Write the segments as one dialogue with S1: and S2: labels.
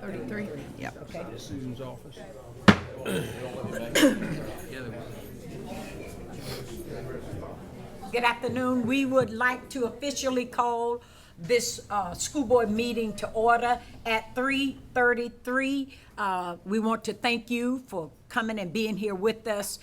S1: 33?
S2: Yep.
S1: Okay.
S3: Susan's office.
S1: Good afternoon. We would like to officially call this school board meeting to order at 3:33. We want to thank you for coming and being here with us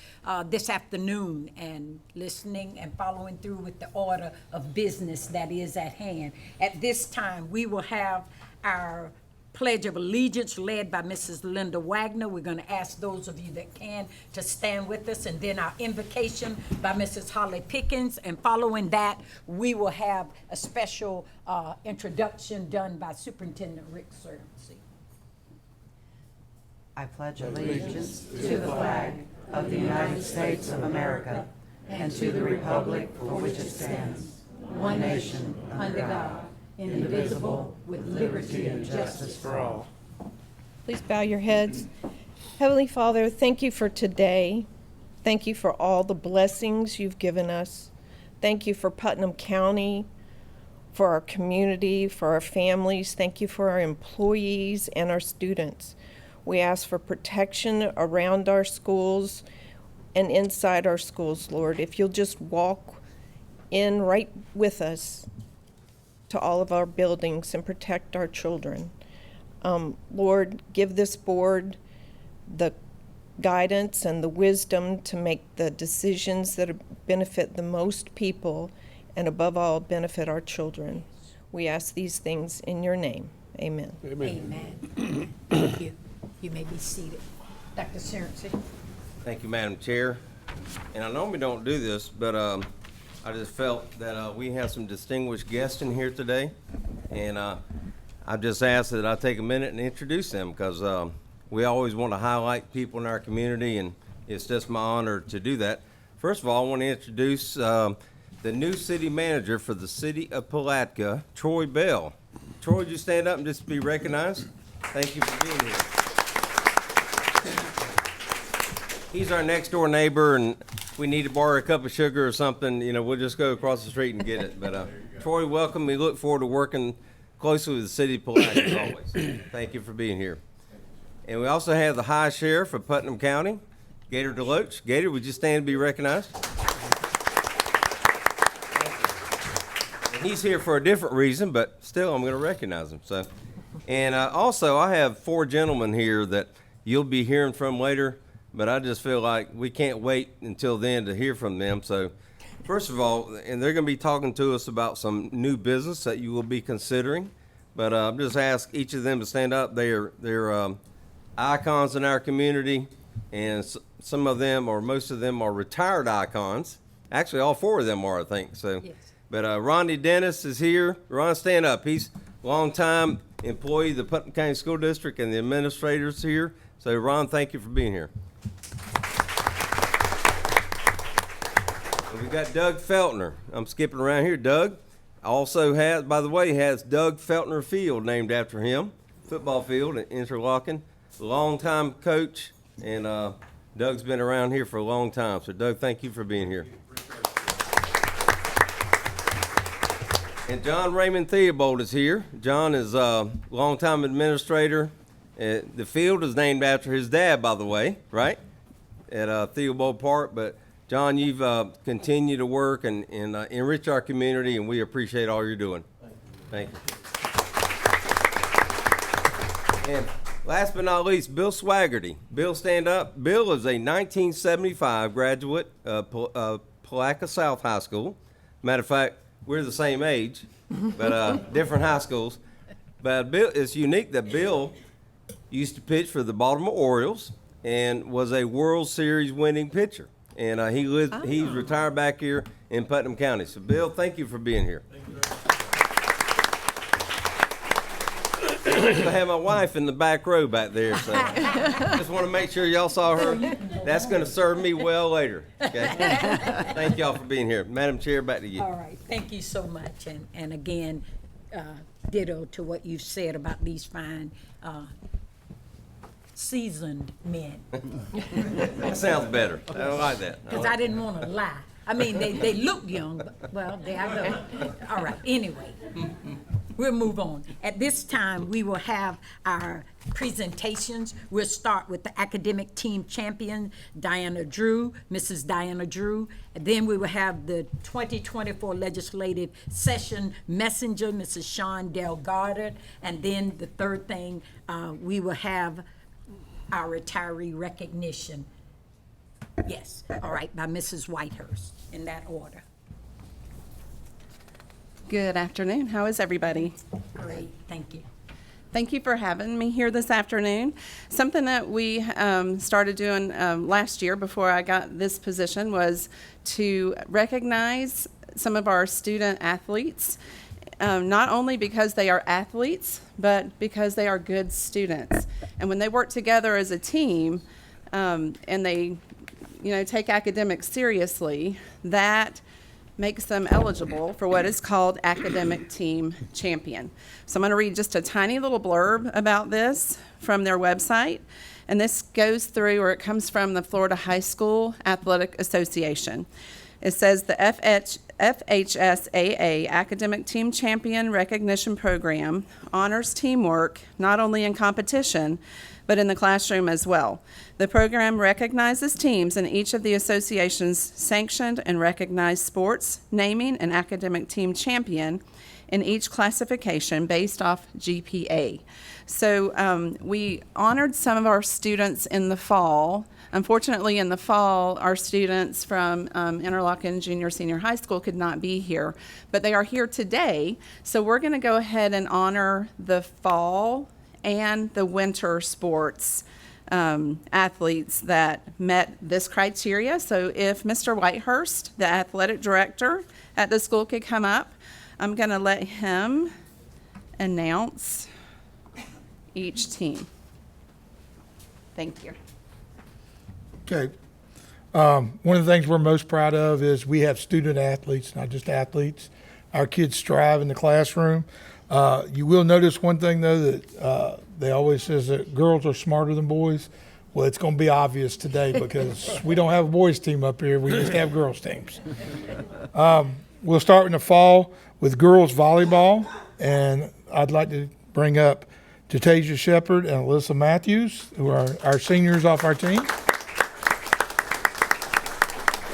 S1: this afternoon and listening and following through with the order of business that is at hand. At this time, we will have our Pledge of Allegiance led by Mrs. Linda Wagner. We're going to ask those of you that can to stand with us, and then our invocation by Mrs. Holly Pickens. And following that, we will have a special introduction done by Superintendent Rick Sermsey.
S4: I pledge allegiance to the flag of the United States of America and to the republic for which it stands, one nation, under God, indivisible, with liberty and justice for all.
S2: Please bow your heads. Heavenly Father, thank you for today. Thank you for all the blessings you've given us. Thank you for Putnam County, for our community, for our families. Thank you for our employees and our students. We ask for protection around our schools and inside our schools, Lord. If you'll just walk in right with us to all of our buildings and protect our children. Lord, give this board the guidance and the wisdom to make the decisions that benefit the most people and above all benefit our children. We ask these things in your name. Amen.
S1: Amen. Thank you. You may be seated. Dr. Sermsey.
S5: Thank you, Madam Chair. And I normally don't do this, but I just felt that we have some distinguished guests in here today. And I've just asked that I take a minute and introduce them because we always want to highlight people in our community, and it's just my honor to do that. First of all, I want to introduce the new city manager for the city of Palatka, Troy Bell. Troy, would you stand up and just be recognized? Thank you for being here. He's our next door neighbor, and we need to borrow a cup of sugar or something, you know, we'll just go across the street and get it. But Troy, welcome. We look forward to working closely with the city of Palatka as always. Thank you for being here. And we also have the High Sheriff of Putnam County, Gator Deloach. Gator, would you stand and be recognized? And he's here for a different reason, but still I'm going to recognize him. So, and also I have 4 gentlemen here that you'll be hearing from later. But I just feel like we can't wait until then to hear from them. So first of all, and they're going to be talking to us about some new business that you will be considering. But I'm just ask each of them to stand up. They're icons in our community, and some of them, or most of them, are retired icons. Actually, all 4 of them are, I think. So, yes. But Ronnie Dennis is here. Ron, stand up. He's a longtime employee of the Putnam County School District, and the administrators here. So Ron, thank you for being here. We got Doug Feltner. I'm skipping around here. Doug also has, by the way, has Doug Feltner Field named after him, football field in Interlochen. Longtime coach, and Doug's been around here for a long time. So Doug, thank you for being here. And John Raymond Theobald is here. John is a longtime administrator. The field is named after his dad, by the way, right? At Theobald Park, but John, you've continued to work and enrich our community, and we appreciate all you're doing. Thank you. And last but not least, Bill Swaggerty. Bill, stand up. Bill is a 1975 graduate of Palatka South High School. Matter of fact, we're the same age, but different high schools. But Bill, it's unique that Bill used to pitch for the Baltimore Orioles and was a World Series winning pitcher. And he's retired back here in Putnam County. So, Bill, thank you for being here. I have my wife in the back row back there, so just want to make sure y'all saw her. That's going to serve me well later. Okay. Thank y'all for being here. Madam Chair, back to you.
S1: All right. Thank you so much. And again, ditto to what you've said about these fine seasoned men.
S5: That sounds better. I don't like that.
S1: Because I didn't want to lie. I mean, they look young, but, well, there I go. All right, anyway. we'll move on. At this time, we will have our presentations. We'll start with the academic team champion, Diana Drew, Mrs. Diana Drew. And then we will have the 2024 legislative session messenger, Mrs. Sean Del Goddard. And then the third thing, we will have our retiree recognition. Yes, all right, by Mrs. Whitehurst, in that order.
S3: Good afternoon. How is everybody?
S1: Great, thank you.
S3: Thank you for having me here this afternoon. Something that we started doing last year before I got this position was to recognize some of our student athletes, not only because they are athletes, but because they are good students. And when they work together as a team and they take academics seriously, that makes them eligible for what is called Academic Team Champion. So I'm going to read just a tiny little blurb about this from their website. And this goes through, or it comes from the Florida High School Athletic Association. It says the FHSAA Academic Team Champion Recognition Program honors teamwork not only in competition, but in the classroom as well. The program recognizes teams in each of the association's sanctioned and recognized sports, naming an academic team champion in each classification based off GPA. So we honored some of our students in the fall. Unfortunately, in the fall, our students from Interlochen Junior Senior High School could not be here, but they are here today. So we're going to go ahead and honor the fall and the winter sports athletes that met this criteria. So if Mr. Whitehurst, the athletic director at the school, could come up, I'm going to let him announce each team. Thank you.
S6: Okay. One of the things we're most proud of is we have student athletes, not just athletes. Our kids strive in the classroom. You will notice one thing, though, that they always says that girls are smarter than boys. Well, it's going to be obvious today because we don't have a boys team up here. We just have girls teams. We'll start in the fall with girls volleyball, and I'd like to bring up Jatasia Shepard and Alyssa Matthews, who are our seniors off our team.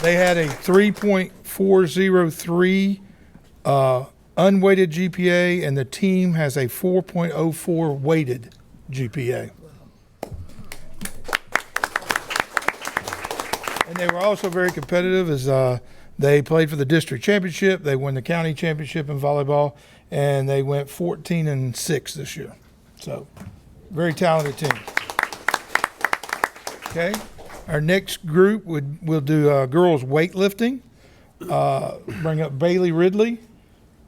S6: They had a 3.403 unweighted GPA, and the team has a 4.04 weighted GPA. And they were also very competitive as they played for the district championship. They won the county championship in volleyball, and they went 14-6 this year. So, very talented team. Okay, our next group will do girls weightlifting. Bring up Bailey Ridley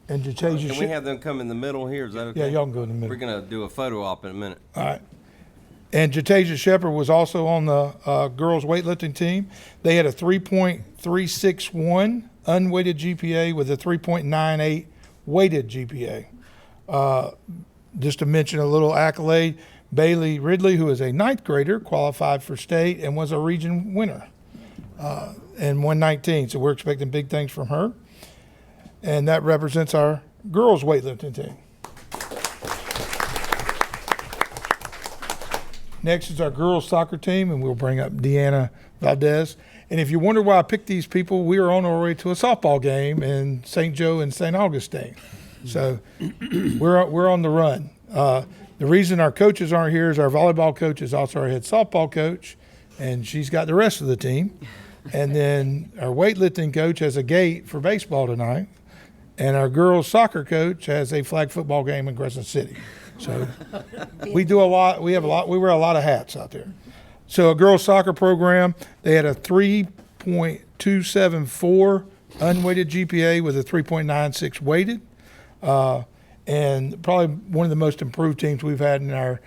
S6: and Jatasia.
S5: Can we have them come in the middle here? Is that okay?
S6: Yeah, y'all can go in the middle.
S5: We're going to do a photo op in a minute.
S6: All right. And Jatasia Shepard was also on the girls weightlifting team. They had a 3.361 unweighted GPA with a 3.98 weighted GPA. Just to mention a little accolade, Bailey Ridley, who is a ninth grader, qualified for state and was a region winner and won 19. So we're expecting big things from her. And that represents our girls weightlifting team. Next is our girls soccer team, and we'll bring up Deanna Valdez. And if you wonder why I picked these people, we are on our way to a softball game in St. Joe and St. Augustine. So we're on the run. The reason our coaches aren't here is our volleyball coach is also our head softball coach, and she's got the rest of the team. And then our weightlifting coach has a gate for baseball tonight, and our girls soccer coach has a flag football game in Crescent City. So we do a lot. We wear a lot of hats out there. So a girls soccer program, they had a 3.274 unweighted GPA with a 3.96 weighted. And probably one of the most improved teams we've had in our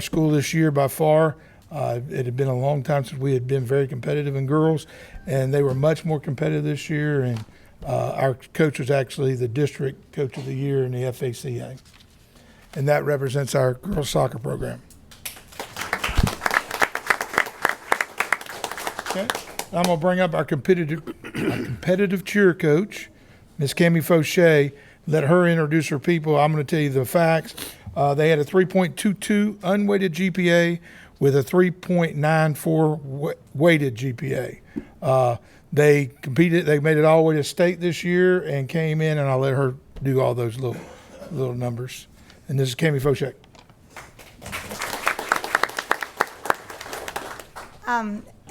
S6: school this year by far. It had been a long time since we had been very competitive in girls, and they were much more competitive this year. And our coach was actually the district coach of the year in the FACA. And that represents our girls soccer program. Okay, I'm gonna bring up our competitive cheer coach, Miss Cammie Fauché. let her introduce her people. I'm going to tell you the facts. They had a 3.22 unweighted GPA with a 3.94 weighted GPA. They competed. They made it all the way to state this year and came in, and I'll let her do all those little numbers. And this is Cami Foshek.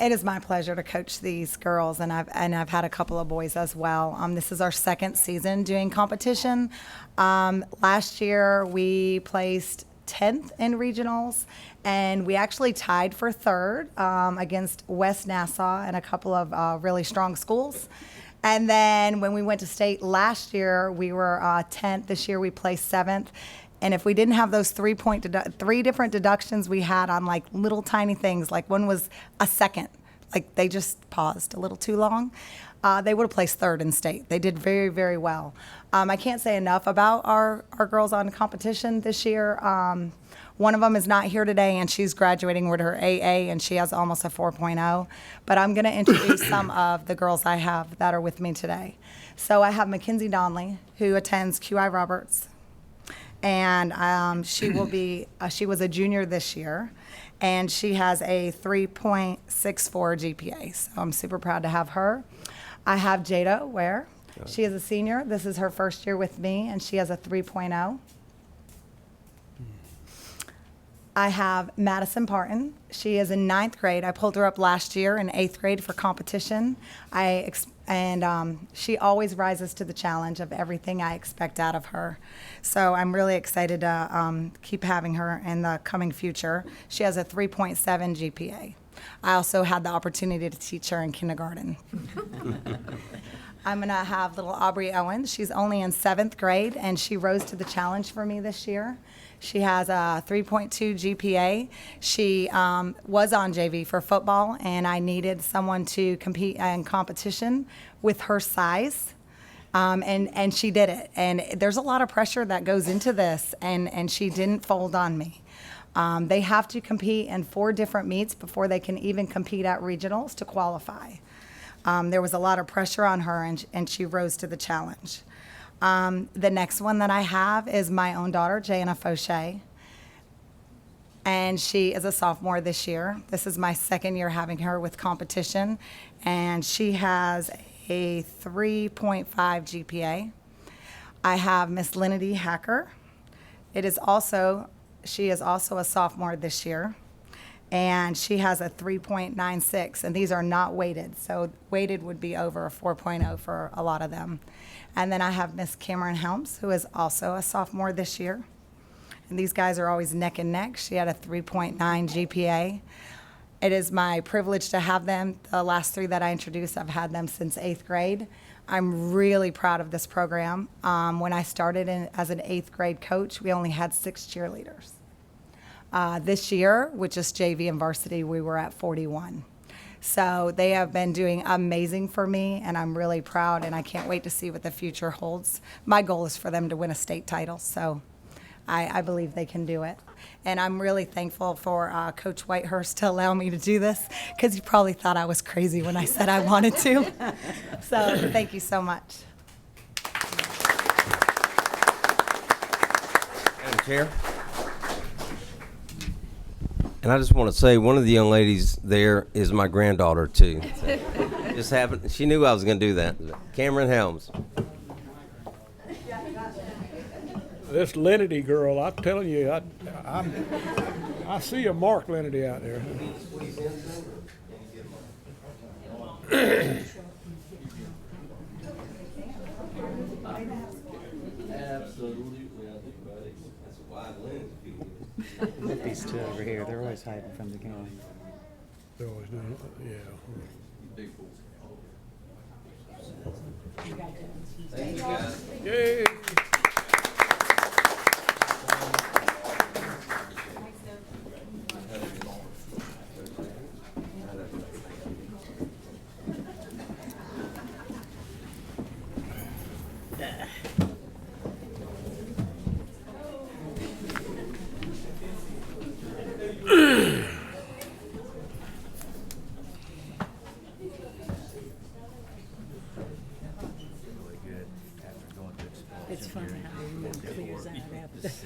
S7: It is my pleasure to coach these girls, and I've had a couple of boys as well. This is our second season doing competition. Last year we placed 10th in regionals, and we actually tied for third against West Nassau and a couple of really strong schools. And then when we went to state last year, we were 10th. This year we placed 7th. And if we didn't have those 3 different deductions we had on like little tiny things, like one was a second, like they just paused a little too long, they would have placed third in state. They did very, very well. I can't say enough about our girls on competition this year. One of them is not here today, and she's graduating with her AA, and she has almost a 4.0. But I'm going to introduce some of the girls I have that are with me today. So I have Mackenzie Donnelly, who attends QI Roberts. And she was a junior this year, and she has a 3.64 GPA. So I'm super proud to have her. I have Jada Ware. She is a senior. This is her first year with me, and she has a 3.0. I have Madison Parton. She is in 9th grade. I pulled her up last year in 8th grade for competition. She always rises to the challenge of everything I expect out of her. So I'm really excited to keep having her in the coming future. She has a 3.7 GPA. I also had the opportunity to teach her in kindergarten. I'm going to have little Aubrey Owens. She's only in 7th grade, and she rose to the challenge for me this year. She has a 3.2 GPA. She was on JV for football, and I needed someone to compete in competition with her size. And she did it. And there's a lot of pressure that goes into this, and she didn't fold on me. They have to compete in 4 different meets before they can even compete at regionals to qualify. There was a lot of pressure on her, and she rose to the challenge. The next one that I have is my own daughter, Jana Fauché, and she is a sophomore this year. This is my second year having her with competition, and she has a 3.5 GPA. I have Miss Linity Hacker. She is also a sophomore this year, and she has a 3.96, and these are not weighted, so weighted would be over a 4.0 for a lot of them. And then I have Miss Cameron Helms, who is also a sophomore this year, and these guys are always neck and neck. She had a 3.9 GPA. It is my privilege to have them. The last 3 that I introduced, I've had them since 8th grade. I'm really proud of this program. When I started as an 8th grade coach, we only had 6 cheerleaders. This year, with just JV and varsity, we were at 41. So they have been doing amazing for me, and I'm really proud, and I can't wait to see what the future holds. My goal is for them to win a state title, so I believe they can do it. And I'm really thankful for Coach Whitehurst to allow me to do this, because he probably thought I was crazy when I said I wanted to. So thank you so much.
S5: Madam Chair. And I just want to say, one of the young ladies there is my granddaughter, too. Just happened, she knew I was going to do that. Cameron Helms.
S8: This Lenity girl, I'm telling you, I see a Mark Lenity out there.
S4: Look, these 2 over here, they're always hiding from the camera.
S8: They're always doing it, yeah. Yay!
S1: It's fun.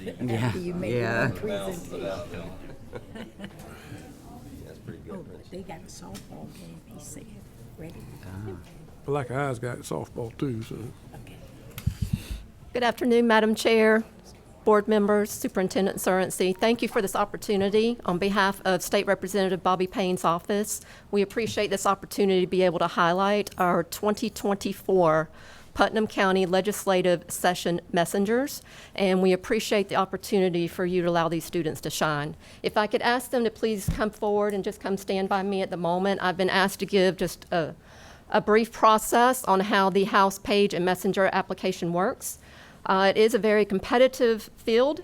S4: Yeah,
S1: You make
S4: yeah.
S1: one presentation.
S5: That's pretty
S1: Oh,
S5: good.
S1: but they got a softball game, he said, ready.
S8: Black Eyes got softball too, so.
S1: Okay.
S9: Good afternoon, Madam Chair, board members, Superintendent Surrency. Thank you for this opportunity. On behalf of State Representative Bobby Payne's office, we appreciate this opportunity to be able to highlight our 2024 Putnam County Legislative Session Messengers, and we appreciate the opportunity for you to allow these students to shine. If I could ask them to please come forward and just come stand by me at the moment. I've been asked to give just a brief process on how the House Page and Messenger application works. It is a very competitive field.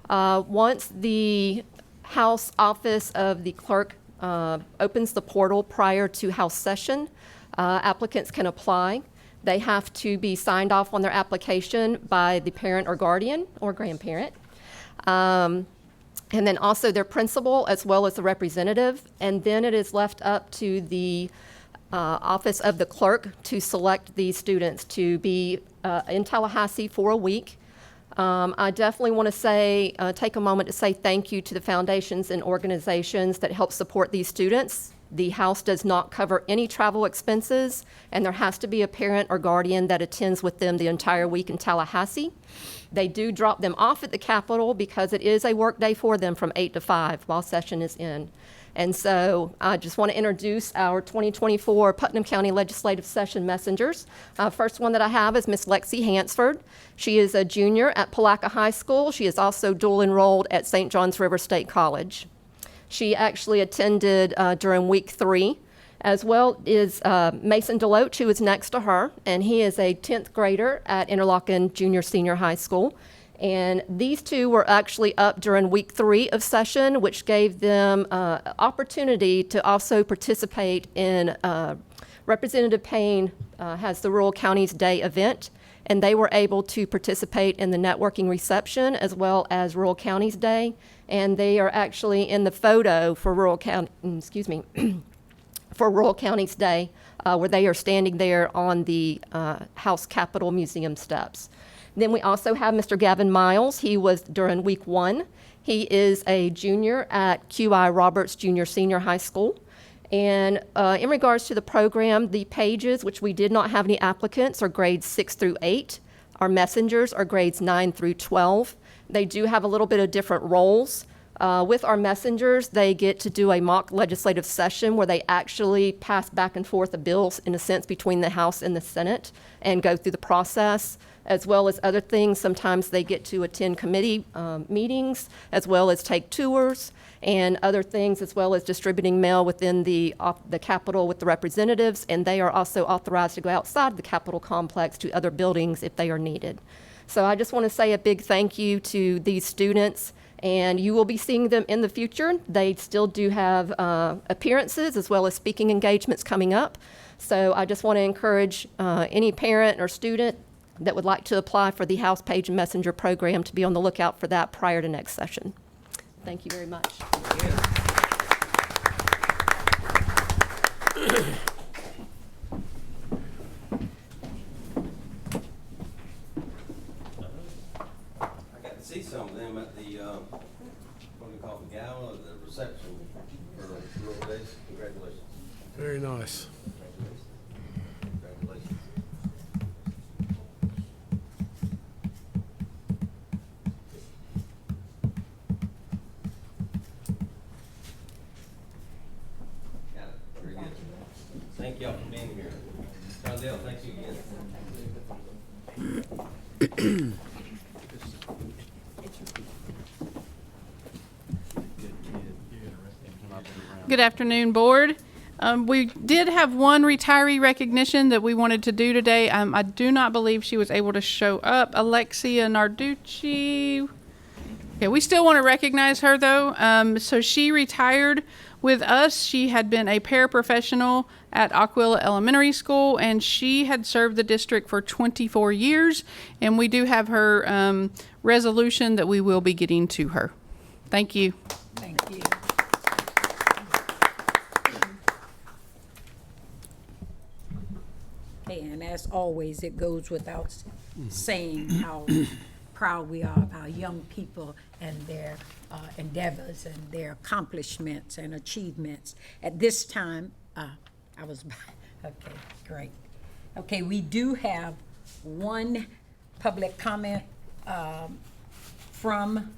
S9: Once the House Office of the Clerk opens the portal prior to House session, applicants can apply. They have to be signed off on their application by the parent or guardian or grandparent. And then also their principal as well as the representative. And then it is left up to the Office of the Clerk to select these students to be in Tallahassee for a week. I definitely want to say, take a moment to say thank you to the foundations and organizations that help support these students. The House does not cover any travel expenses, and there has to be a parent or guardian that attends with them the entire week in Tallahassee. They do drop them off at the Capitol because it is a work day for them from 8 to 5 while session is in. And so I just want to introduce our 2024 Putnam County Legislative Session Messengers. First one that I have is Miss Lexi Hansford. She is a junior at Palaca High School. She is also dual enrolled at St. John's River State College. She actually attended during week 3, as well as Mason Deloach, who is next to her, and he is a 10th grader at Interlochen Junior Senior High School. And these two were actually up during week 3 of session, which gave them opportunity to also participate in Representative Payne has the Rural Counties Day event, and they were able to participate in the networking reception as well as Rural Counties Day. And they are actually in the photo for Rural Counties Day, where they are standing there on the House Capitol Museum steps. Then we also have Mr. Gavin Miles. He was during week 1. He is a junior at QI Roberts Junior Senior High School. And in regards to the program, the pages, which we did not have any applicants, are grades 6 through 8. Our messengers are grades 9 through 12. They do have a little bit of different roles. With our messengers, they get to do a mock legislative session where they actually pass back and forth the bills, in a sense, between the House and the Senate and go through the process, as well as other things. Sometimes they get to attend committee meetings, as well as take tours and other things, as well as distributing mail within the Capitol with the representatives, and they are also authorized to go outside the Capitol complex to other buildings if they are needed. So I just want to say a big thank you to these students, and you will be seeing them in the future. They still do have appearances as well as speaking engagements coming up. So I just want to encourage any parent or student that would like to apply for the House Page and Messenger program to be on the lookout for that prior to next session. Thank you very much.
S5: I got to see some of them at the, what do we call it, the gala, the reception for Rural Days. Congratulations.
S8: Very nice.
S5: Congratulations. Got it. Very good. Thank y'all for being here. Dale, thank you again.
S10: Good afternoon, Board. We did have one retiree recognition that we wanted to do today. I do not believe she was able to show up. Alexia Narducci. Okay, we still want to recognize her, though. So she retired with us. She had been a paraprofessional at Aquila Elementary School, and she had served the district for 24 years. And we do have her resolution that we will be getting to her. Thank you.
S1: Thank you. Okay, and as always, it goes without saying how proud we are of our young people and their endeavors and their accomplishments and achievements. At this time, okay, great. Okay, we do have one public comment from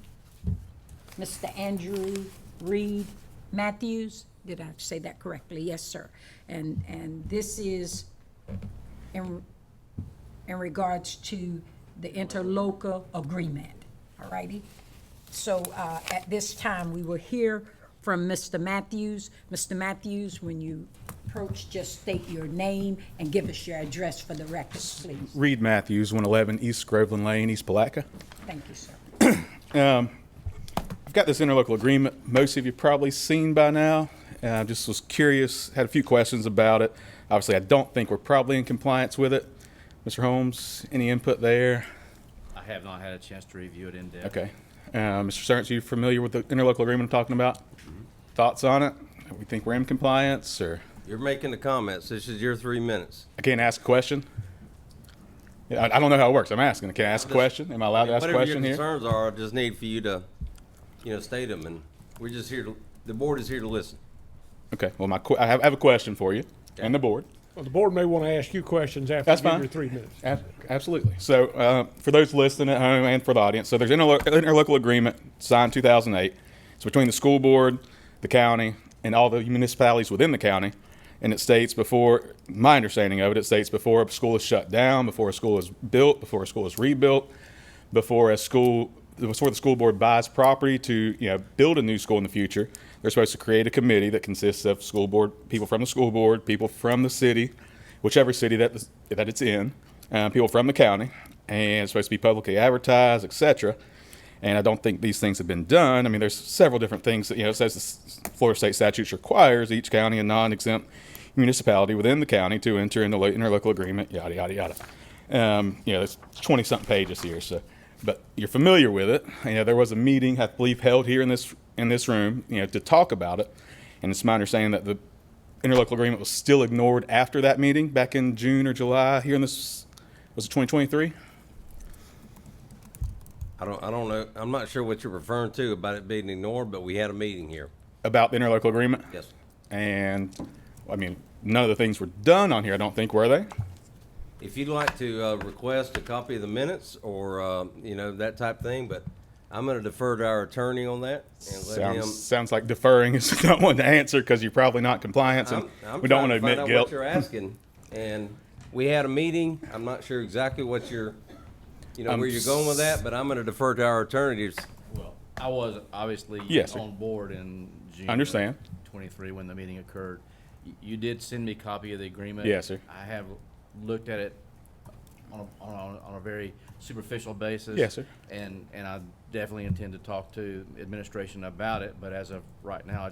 S1: Mr. Andrew Reed Matthews. Did I say that correctly? Yes, sir. And this is in regards to the interlocal agreement, all righty? So at this time, we will hear from Mr. Matthews. Mr. Matthews, when you approach, just state your name and give us your address for the record, please.
S11: Reed Matthews, 111 East Groveland Lane, East Palatka.
S1: Thank you, sir.
S11: I've got this interlocal agreement most of you probably seen by now. I just was curious, had a few questions about it. Obviously, I don't think we're probably in compliance with it. Mr. Holmes, any input there?
S12: I have not had a chance to review it in depth.
S11: Okay. Mr. Stearns, are you familiar with the interlocal agreement I'm talking about? Thoughts on it? We think we're in compliance, or?
S5: You're making the comments. This is your 3 minutes.
S11: I can't ask a question? Yeah, I don't know how it works. I'm asking. Can I ask a question? Am I allowed to ask a question here?
S5: Whatever your concerns are, I just need for you to, state them, and we're just here the board is here to listen.
S11: Okay. Well, I have a question for you and the board.
S8: Well, the board may want to ask you questions after
S11: That's
S8: you give
S11: fine.
S8: your 3 minutes.
S11: Absolutely. So for those listening at home and for the audience, so there's an interlocal agreement signed 2008. It's between the school board, the county, and all the municipalities within the county. And it states before, my understanding of it, it states before a school is shut down, before a school is built, before a school is rebuilt, before the school board buys property to build a new school in the future, they're supposed to create a committee that consists of school board, people from the school board, people from the city, whichever city that it's in, people from the county, and it's supposed to be publicly advertised, etc. And I don't think these things have been done. I mean, there's several different things that, it says the Florida State statutes requires each county and non-exempt municipality within the county to enter into the interlocal agreement, yada, yada, yada. There's 20-something pages here, so. But you're familiar with it. There was a meeting, I believe, held here in this room, to talk about it. And it's my understanding that the interlocal agreement was still ignored after that meeting back in June or July here in this, was it 2023?
S5: I don't know. I'm not sure what you're referring to about it being ignored, but we had a meeting here.
S11: About the interlocal agreement?
S5: Yes.
S11: And, none of the things were done on here, I don't think, were they?
S5: If you'd like to request a copy of the minutes or, that type of thing, but I'm going to defer to our attorney on that and let him.
S11: Sounds like deferring is not one to answer because you're probably not compliant, and
S5: I'm
S11: we don't want to
S5: trying
S11: admit
S5: find out
S11: guilt.
S5: what you're asking. And we had a meeting. I'm not sure exactly what you're, where you're going with that, but I'm going to defer to our attorneys.
S12: Well, I was obviously
S11: Yes, sir.
S12: on board in June.
S11: Understand.
S12: 23 when the meeting occurred. You did send me a copy of the agreement.
S11: Yes, sir.
S12: I have looked at it on a very superficial basis.
S11: Yes, sir.
S12: And I definitely intend to talk to administration about it, but as of right now,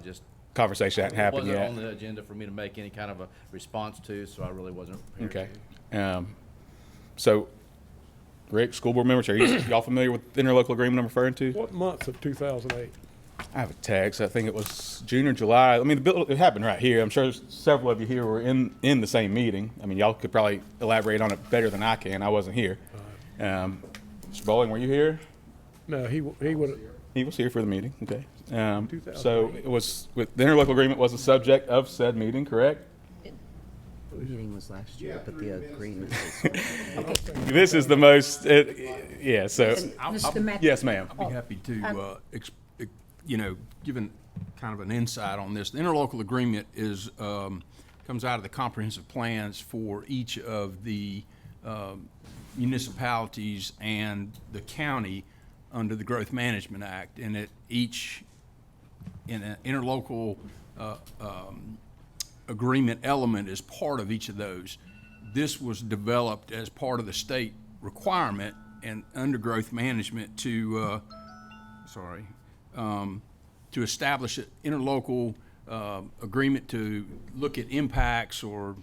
S11: Conversation hadn't happened
S12: wasn't
S11: yet.
S12: on the agenda for me to make any kind of a response to, so I really wasn't prepared
S11: Okay.
S12: to.
S11: So, Rick, school board members, are y'all familiar with the interlocal agreement I'm referring to?
S8: What month of 2008?
S11: I have a text. I think it was June or July. It happened right here. I'm sure several of you here were in the same meeting. Y'all could probably elaborate on it better than I can. I wasn't here. Mr. Bowling, were you here?
S8: No, he would.
S11: He was here for the meeting. Okay. So
S8: 2008.
S11: it was the interlocal agreement was the subject of said meeting, correct?
S4: The meeting was last year, but the agreement
S11: This is the most. Yeah. So.
S1: Mr. Matthews.
S11: Yes, ma'am.
S13: I'd be happy to, given kind of an insight on this. The interlocal agreement is comes out of the comprehensive plans for each of the municipalities and the county under the Growth Management Act, and it each in an interlocal agreement element is part of each of those. This was developed as part of the state requirement and under Growth Management to to establish an interlocal agreement to look at impacts or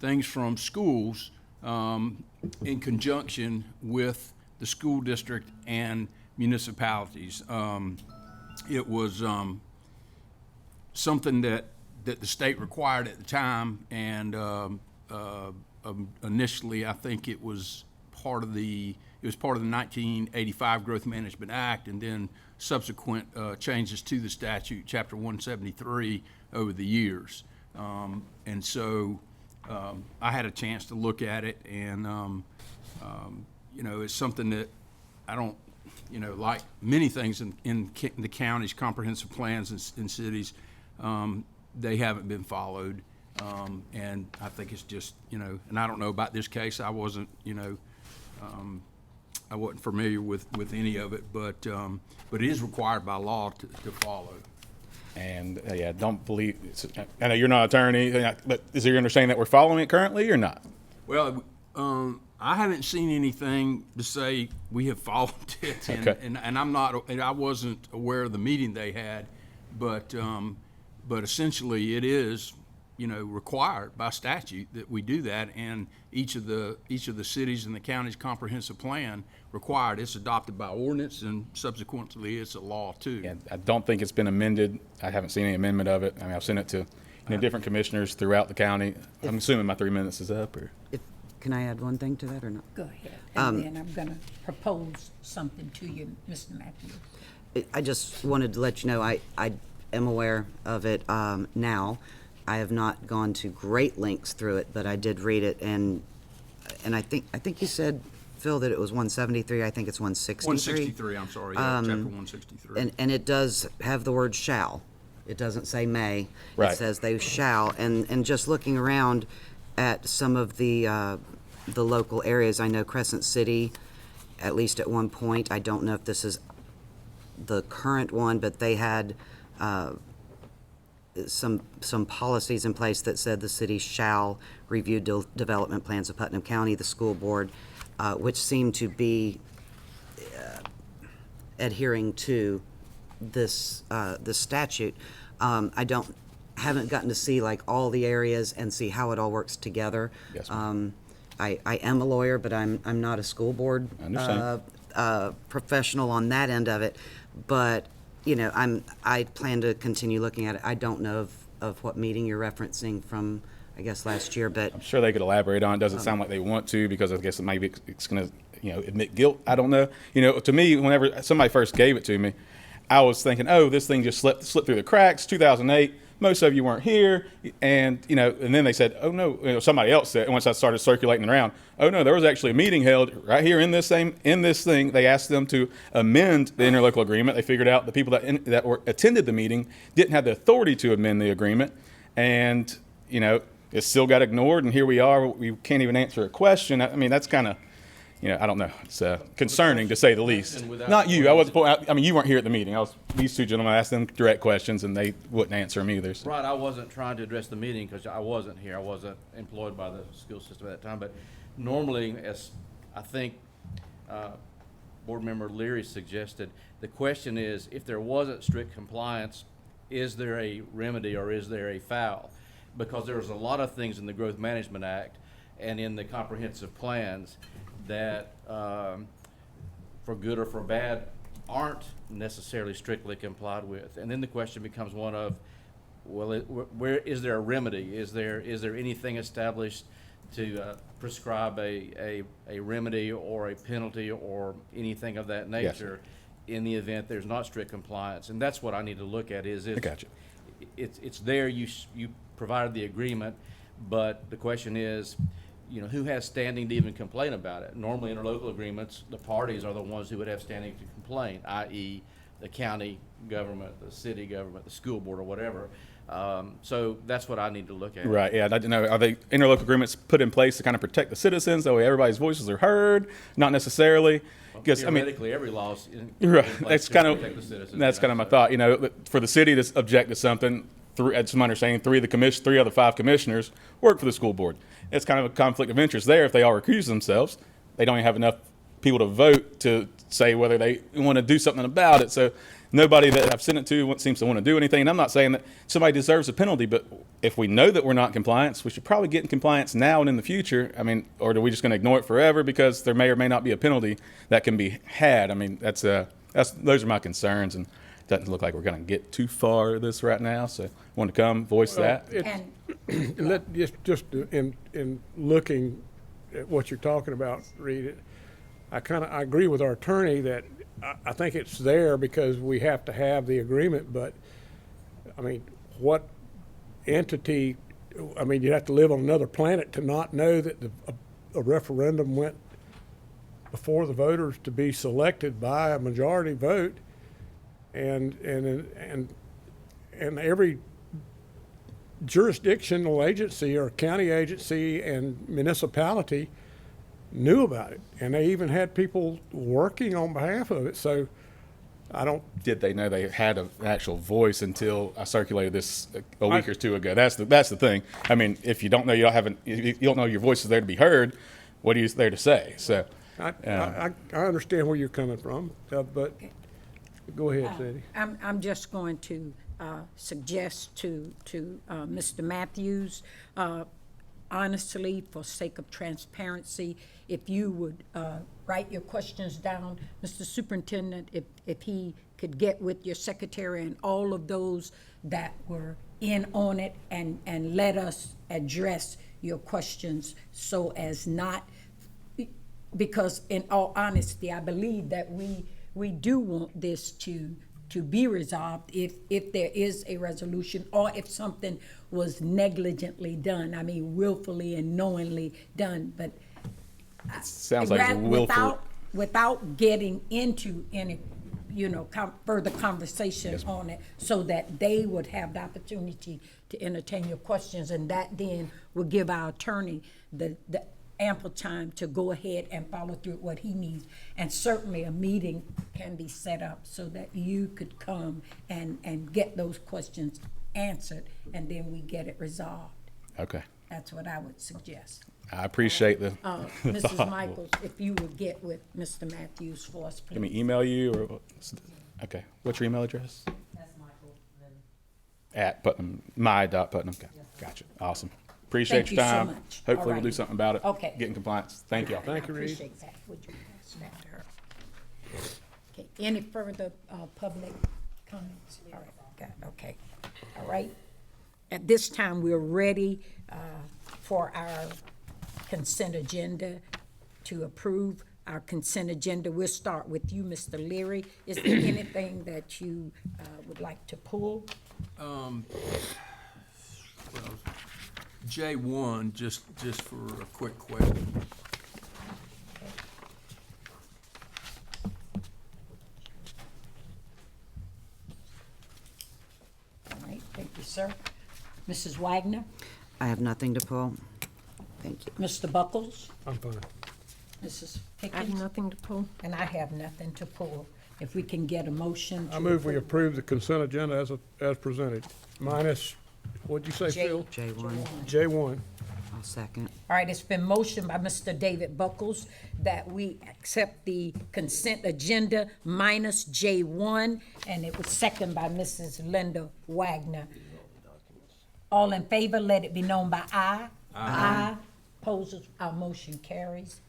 S13: things from schools in conjunction with the school district and municipalities. It was something that the state required at the time, and initially I think it was part of the it was part of the 1985 Growth Management Act, and then subsequent changes to the statute, Chapter 173, over the years. And so I had a chance to look at it, and it's something that I don't, like many things in the county's comprehensive plans in cities, they haven't been followed. And I think it's just, and I don't know about this case. I wasn't, I wasn't familiar with any of it, but it is required by law to follow.
S11: And yeah, don't believe. I know you're not an attorney, but is it your understanding that we're following it currently or not?
S13: Well, I haven't seen anything to say we have followed it, and I'm not. And I wasn't aware of the meeting they had, but essentially it is, required by statute that we do that, and each of the cities in the county's comprehensive plan required. It's adopted by ordinance, and subsequently it's a law too.
S11: Yeah, I don't think it's been amended. I haven't seen any amendment of it. I mean, I've sent it to different commissioners throughout the county. I'm assuming my 3 minutes is up, or.
S4: Can I add one thing to that or not?
S1: Go ahead, and then I'm going to propose something to you, Mr. Matthews.
S4: I just wanted to let you know I am aware of it now. I have not gone to great lengths through it, but I did read it, and I think you said, Phil, that it was 173. I think it's 163.
S13: 163. I'm sorry. Yeah, chapter 163.
S4: And it does have the word shall. It doesn't say may.
S11: Right.
S4: It says they shall. And just looking around at some of the local areas, I know Crescent City, at least at one point, I don't know if this is the current one, but they had some policies in place that said the city shall review development plans of Putnam County, the school board, which seemed to be adhering to this statute. I haven't gotten to see like all the areas and see how it all works together.
S11: Yes, ma'am.
S4: I am a lawyer, but I'm not a school board
S11: I understand.
S4: professional on that end of it. But I plan to continue looking at it. I don't know of what meeting you're referencing from, I guess, last year, but
S11: I'm sure they could elaborate on it. Doesn't sound like they want to, because I guess maybe it's going to, admit guilt. I don't know. To me, whenever somebody first gave it to me, I was thinking, oh, this thing just slipped through the cracks. 2008. Most of you weren't here, and and then they said, oh no, somebody else said, and once I started circulating around, oh no, there was actually a meeting held right here in this thing. They asked them to amend the interlocal agreement. They figured out the people that attended the meeting didn't have the authority to amend the agreement, and it still got ignored, and here we are. We can't even answer a question. I mean, that's kind of, I don't know. It's concerning, to say the least. Not you. I wasn't. I mean, you weren't here at the meeting. These two gentlemen, I asked them direct questions, and they wouldn't answer them either. So.
S12: Right, I wasn't trying to address the meeting because I wasn't here. I wasn't employed by the school system at that time. But normally, as I think Board Member Leary suggested, the question is, if there wasn't strict compliance, is there a remedy or is there a foul? Because there's a lot of things in the Growth Management Act and in the comprehensive plans that, for good or for bad, aren't necessarily strictly complied with. And then the question becomes one of, well, where is there a remedy? Is there anything established to prescribe a remedy or a penalty or anything of that nature in the event there's not strict compliance? And that's what I need to look at.
S11: I got you.
S12: It's there. You provided the agreement, but the question is, who has standing to even complain about it? Normally, in interlocal agreements, the parties are the ones who would have standing to complain, i.e. the county government, the city government, the school board, or whatever. So that's what I need to look at.
S11: Right, yeah. I don't know. Are they interlocal agreements put in place to kind of protect the citizens, that way everybody's voices are heard? Not necessarily. Because
S12: theoretically, every law is
S11: right.
S12: That's
S11: That's kind of my thought. For the city to object to something, as my understanding, three of the 5 commissioners work for the school board. It's kind of a conflict of interest there. If they all recuse themselves, they don't even have enough people to vote to say whether they want to do something about it. So nobody that I've sent it to seems to want to do anything. And I'm not saying that somebody deserves a penalty, but if we know that we're not in compliance, we should probably get in compliance now and in the future. I mean, or are we just going to ignore it forever because there may or may not be a penalty that can be had? I mean, those are my concerns, and it doesn't look like we're going to get too far this right now. So I want to come voice that.
S8: Just in looking at what you're talking about, read it. I agree with our attorney that I think it's there because we have to have the agreement, but, I mean, what entity, I mean, you'd have to live on another planet to not know that a referendum went before the voters to be selected by a majority vote, and every jurisdictional agency or county agency and municipality knew about it, and they even had people working on behalf of it. So I don't.
S11: Did they know they had an actual voice until I circulated this a week or two ago? That's the thing. I mean, if you don't know, you don't know your voice is there to be heard. What are you there to say? So
S8: I understand where you're coming from, but go ahead, Sadie.
S1: I'm just going to suggest to Mr. Matthews, honestly, for sake of transparency, if you would write your questions down, Mr. Superintendent, if he could get with your secretary and all of those that were in on it and let us address your questions so as not, because in all honesty, I believe that we do want this to be resolved if there is a resolution, or if something was negligently done, I mean willfully and knowingly done, but
S11: sounds like willful.
S1: Without getting into any, further conversation on it, so that they would have the opportunity to entertain your questions, and that then will give our attorney the ample time to go ahead and follow through what he needs. And certainly a meeting can be set up so that you could come and get those questions answered, and then we get it resolved.
S11: Okay.
S1: That's what I would suggest.
S11: I appreciate the
S1: Mrs.
S11: thought.
S1: Michaels, if you would get with Mr. Matthews for us, please.
S11: Let me email you or okay. What's your email address?
S4: That's Michael.
S11: At Putnam, my.Putnam. Okay. Gotcha. Awesome. Appreciate
S1: Thank
S11: your
S1: you so
S11: time.
S1: much.
S11: Hopefully
S1: All
S11: we'll do
S1: righty.
S11: something about it.
S1: Okay.
S11: Get in compliance. Thank y'all.
S8: Thank you,
S1: I
S8: Reed.
S1: appreciate that. Would you pass that to her? Okay, any further public comments? All right, got, okay. All right. At this time, we're ready for our consent agenda to approve our consent agenda. We'll start with you, Mr. Leary. Is there anything that you would like to pull?
S13: Well, J1, just for a quick question.
S1: All right, thank you, sir. Mrs. Wagner?
S4: I have nothing to pull. Thank you.
S1: Mr. Buckles?
S8: I'm fine.
S1: Mrs.
S2: I have
S1: Pickens?
S2: nothing to pull.
S1: And I have nothing to pull. If we can get a motion to.
S8: I move we approve the consent agenda as presented, minus, what'd you say,
S1: J.
S8: Phil?
S4: J1,
S8: J1.
S4: I'll second.
S1: All right, it's been motioned by Mr. David Buckles that we accept the consent agenda minus J1, and it was seconded by Mrs. Linda Wagner. All in favor, let it be known by aye. Aye. Opposes, our motion carries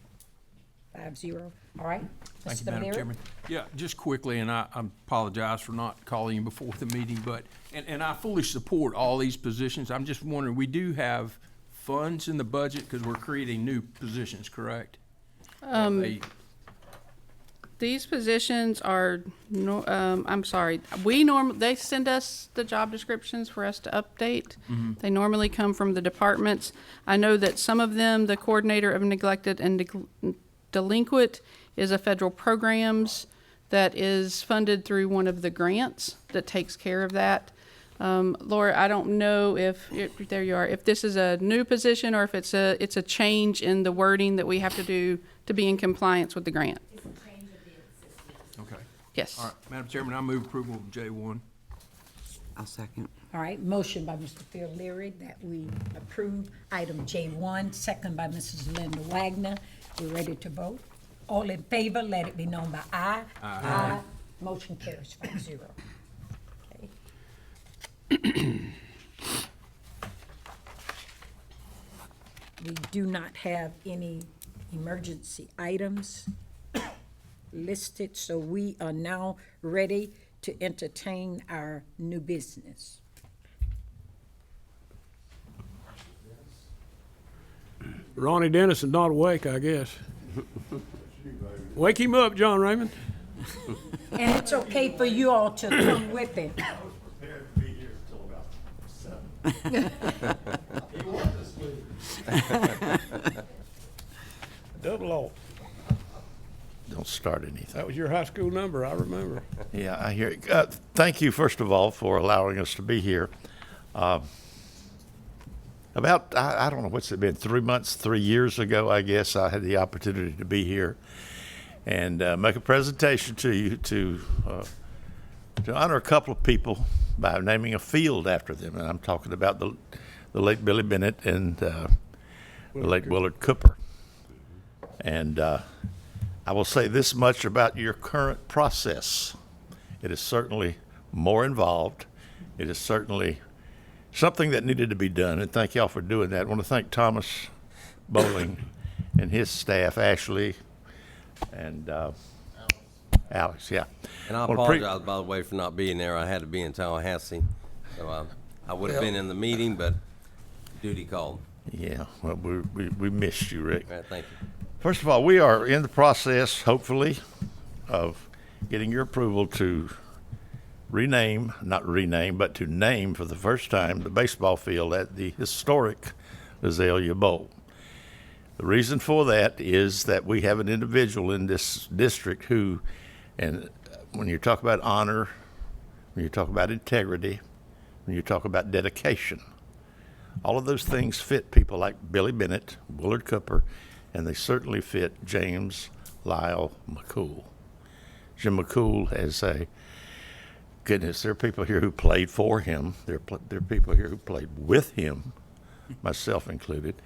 S1: 5-0. All right?
S13: Thank you,
S1: Mr.
S13: Madam
S1: Leary?
S13: Chairman. Yeah, just quickly, and I apologize for not calling you before the meeting, but, and I fully support all these positions. I'm just wondering, we do have funds in the budget because we're creating new positions, correct? They-
S10: These positions are, I'm sorry, they send us the job descriptions for us to update. They normally come from the departments. I know that some of them, the coordinator of neglected and delinquent is a federal programs that is funded through one of the grants that takes care of that. Laura, I don't know if, there you are, if this is a new position or if it's a change in the wording that we have to do to be in compliance with the grant.
S13: Okay.
S10: Yes.
S13: All right, Madam Chairman, I move approval of J1.
S4: I'll second.
S1: All right, motion by Mr. Phil Leary that we approve item J1, second by Mrs. Linda Wagner. We're ready to vote. All in favor, let it be known by aye. Aye. Motion carries 5-0. Okay. We do not have any emergency items listed, so we are now ready to entertain our new business.
S8: Ronnie Dennis is not awake, I guess. Wake him up, John Raymond.
S1: And it's okay for you all to come with him.
S8: Double O.
S14: Don't start anything.
S8: That was your high school number, I remember.
S14: Yeah, I hear it. Thank you, first of all, for allowing us to be here. About, I don't know, what's it been, 3 months, 3 years ago, I guess, I had the opportunity to be here and make a presentation to you to honor a couple of people by naming a field after them. And I'm talking about the late Billy Bennett and the late Willard Cooper. And I will say this much about your current process. It is certainly more involved. It is certainly something that needed to be done, and thank y'all for doing that. I want to thank Thomas Bowling and his staff, Ashley and Alex, yeah.
S5: And I apologize, by the way, for not being there. I had to be in Tallahassee, so I would have been in the meeting, but duty called.
S14: Yeah, well, we missed you, Rick.
S5: All right, thank you.
S14: First of all, we are in the process, hopefully, of getting your approval to not rename, but to name for the first time the baseball field at the historic Azalea Bowl. The reason for that is that we have an individual in this district who, and when you talk about honor, when you talk about integrity, when you talk about dedication, all of those things fit people like Billy Bennett, Willard Cooper, and they certainly fit James Lyle McCool. Jim McCool as a goodness, there are people here who played for him. There are people here who played with him, myself included.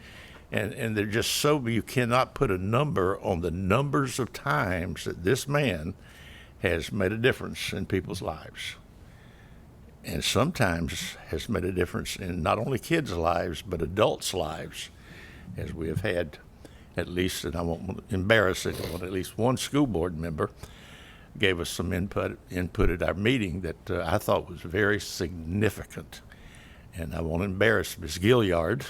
S14: And they're just so, you cannot put a number on the numbers of times that this man has made a difference in people's lives. And sometimes has made a difference in not only kids' lives, but adults' lives, as we have had at least, and I won't embarrass it, at least one school board member gave us some input at our meeting that I thought was very significant. And I won't embarrass Ms. Gilliard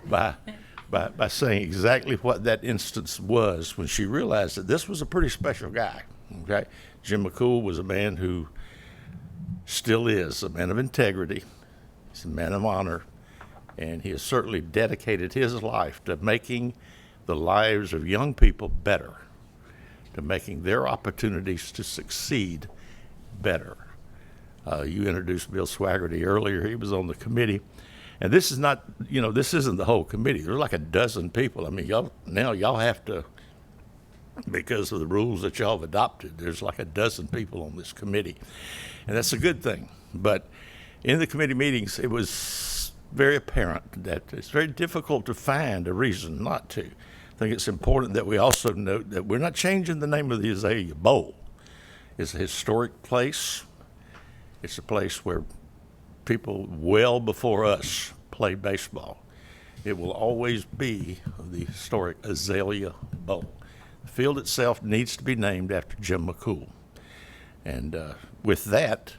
S14: by saying exactly what that instance was when she realized that this was a pretty special guy. Okay, Jim McCool was a man who still is a man of integrity. He's a man of honor, and he has certainly dedicated his life to making the lives of young people better, to making their opportunities to succeed better. You introduced Bill Swaggerty earlier. He was on the committee. And this is not, this isn't the whole committee. There's like a dozen people. I mean, y'all have to, because of the rules that y'all have adopted, there's like a dozen people on this committee. And that's a good thing. But in the committee meetings, it was very apparent that it's very difficult to find a reason not to. I think it's important that we also note that we're not changing the name of the Azalea Bowl. It's a historic place. It's a place where people well before us played baseball. It will always be the historic Azalea Bowl. The field itself needs to be named after Jim McCool. And with that,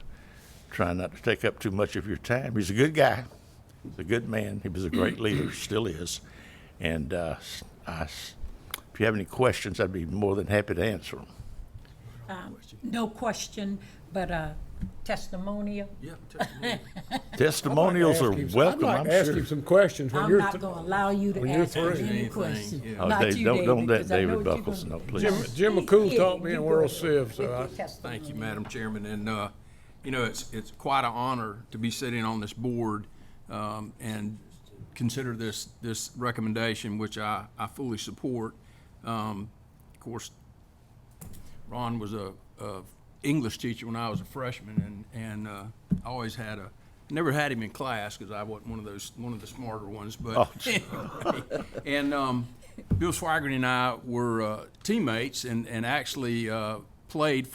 S14: try not to take up too much of your time. He's a good guy. He's a good man. He was a great leader, still is. And if you have any questions, I'd be more than happy to answer them.
S1: No question, but testimonial.
S13: Yeah, testimonial.
S14: Testimonials are welcome,
S8: I'd like
S14: I'm
S8: to ask
S14: sure.
S8: you some questions when
S1: I'm
S8: you're
S1: not going to allow you to
S8: you're
S1: ask me
S8: through.
S1: any
S13: Anything,
S1: questions.
S13: yeah.
S14: Oh,
S1: Not
S14: Dave,
S1: you,
S14: don't
S1: David,
S14: let
S1: 'cause I know
S14: David
S1: what you're
S14: Buckles
S1: gonna-
S14: know, please.
S8: Jim McCool
S1: Yeah,
S8: taught me
S1: you
S8: in
S1: go
S8: World
S1: ahead
S8: Civ,
S1: with
S8: so
S1: your
S8: I
S1: testimony.
S13: Thank you, Madam Chairman, and it's quite an honor to be sitting on this board and consider this recommendation, which I fully support. Of course, Ron was a English teacher when I was a freshman, and I always had never had him in class because I wasn't one of the smarter ones, but and Bill Swigert and I were teammates and actually played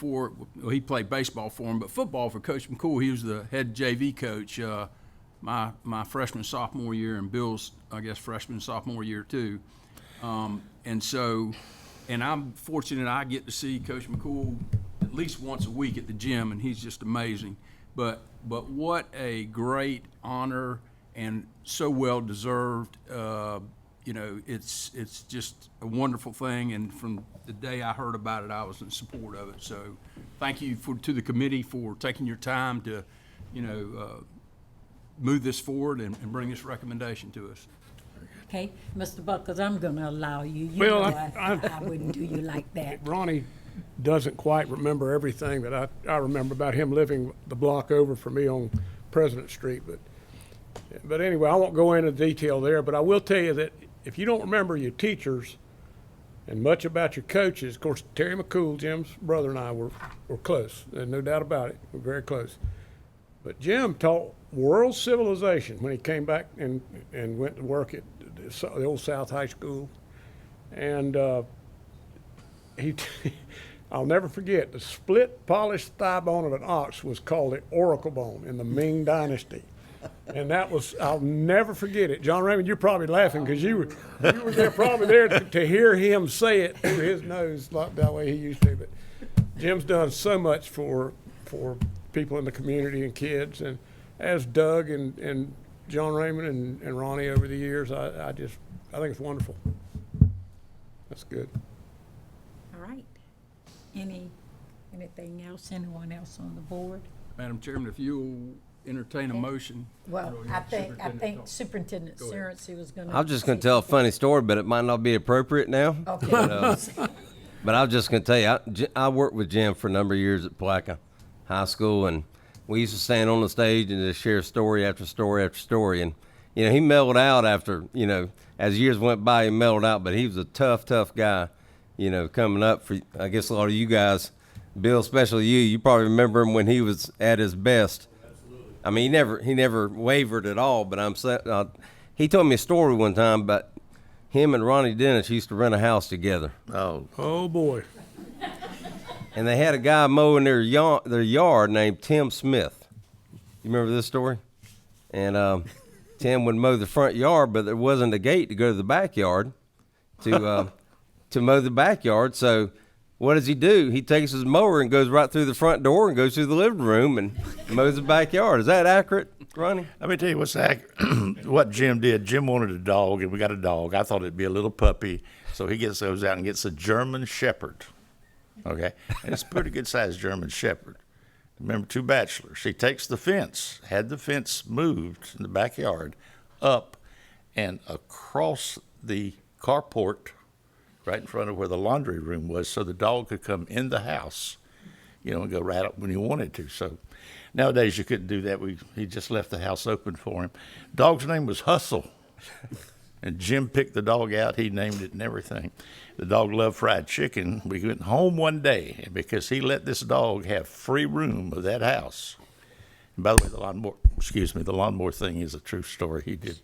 S13: he played baseball for him, but football for Coach McCool. He was the head JV coach my freshman, sophomore year, and Bill's, I guess, freshman, sophomore year too. And I'm fortunate I get to see Coach McCool at least once a week at the gym, and he's just amazing. But what a great honor and so well deserved. you know, it's just a wonderful thing, and from the day I heard about it, I was in support of it. So thank you to the committee for taking your time to, you know, move this forward and bring this recommendation to us.
S1: Okay, Mr. Buckles, I'm gonna allow you. You
S8: Well,
S1: know I wouldn't do you like that.
S8: Ronnie doesn't quite remember everything that I remember about him living the block over from me on President Street. But anyway, I won't go into detail there, but I will tell you that if you don't remember your teachers and much about your coaches, of course, Terry McCool, Jim's brother, and I were close. There's no doubt about it. We're very close. But Jim taught world civilization when he came back and went to work at the old South High School. And I'll never forget, the split polished thigh bone of an ox was called the oracle bone in the Ming Dynasty. And that was, I'll never forget it. John Raymond, you're probably laughing because you were there, probably there to hear him say it through his nose like that way he used to. But Jim's done so much for people in the community and kids, and as Doug and John Raymond and Ronnie over the years, I think it's wonderful. That's good.
S1: All right. Anything else? Anyone else on the board?
S13: Madam Chairman, if you'll entertain a motion.
S1: Well, I think Superintendent Cerency was gonna.
S5: I was just going to tell a funny story, but it might not be appropriate now.
S1: Okay.
S5: But I was just going to tell you, I worked with Jim for a number of years at Palaca High School, and we used to stand on the stage and just share story after story after story. And, you know, he mellowed out after, you know, as years went by, he mellowed out, but he was a tough guy, you know, coming up for, I guess, a lot of you guys. Bill, especially you probably remember him when he was at his best. Absolutely. I mean, he never wavered at all, but he told me a story one time about him and Ronnie Dennis used to rent a house together.
S8: Oh boy.
S5: And they had a guy mowing their yard named Tim Smith. You remember this story? And Tim would mow the front yard, but there wasn't a gate to go to the backyard to mow the backyard. So what does he do? He takes his mower and goes right through the front door and goes through the living room and mows the backyard. Is that accurate, Ronnie?
S14: Let me tell you what Jim did. Jim wanted a dog, and we got a dog. I thought it'd be a little puppy, so he goes out and gets a German Shepherd. Okay, and it's a pretty good-sized German Shepherd. Remember, 2 bachelors. He takes the fence, had the fence moved in the backyard, up and across the carport, right in front of where the laundry room was, so the dog could come in the house, you know, and go right up when he wanted to. So nowadays you couldn't do that. He just left the house open for him. Dog's name was Hustle. And Jim picked the dog out. He named it and everything. The dog loved fried chicken. We went home one day because he let this dog have free room of that house. And by the way, the lawnmower thing is a true story. He did.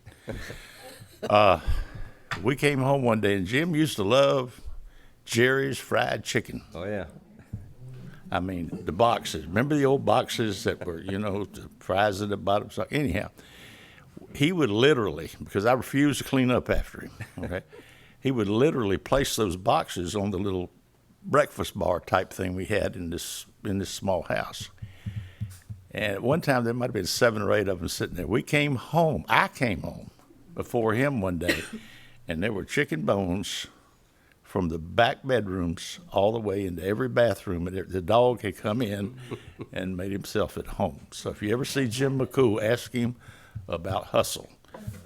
S14: We came home one day, and Jim used to love Jerry's fried chicken.
S5: Oh, yeah.
S14: I mean, the boxes. Remember the old boxes that were, you know, the fries at the bottom? So anyhow, he would literally, because I refused to clean up after him, okay, he would literally place those boxes on the little breakfast bar type thing we had in this small house. And at one time, there might have been 7 or 8 of them sitting there. I came home before him one day, and there were chicken bones from the back bedrooms all the way into every bathroom, and the dog had come in and made himself at home. So if you ever see Jim McCool, ask him about Hustle.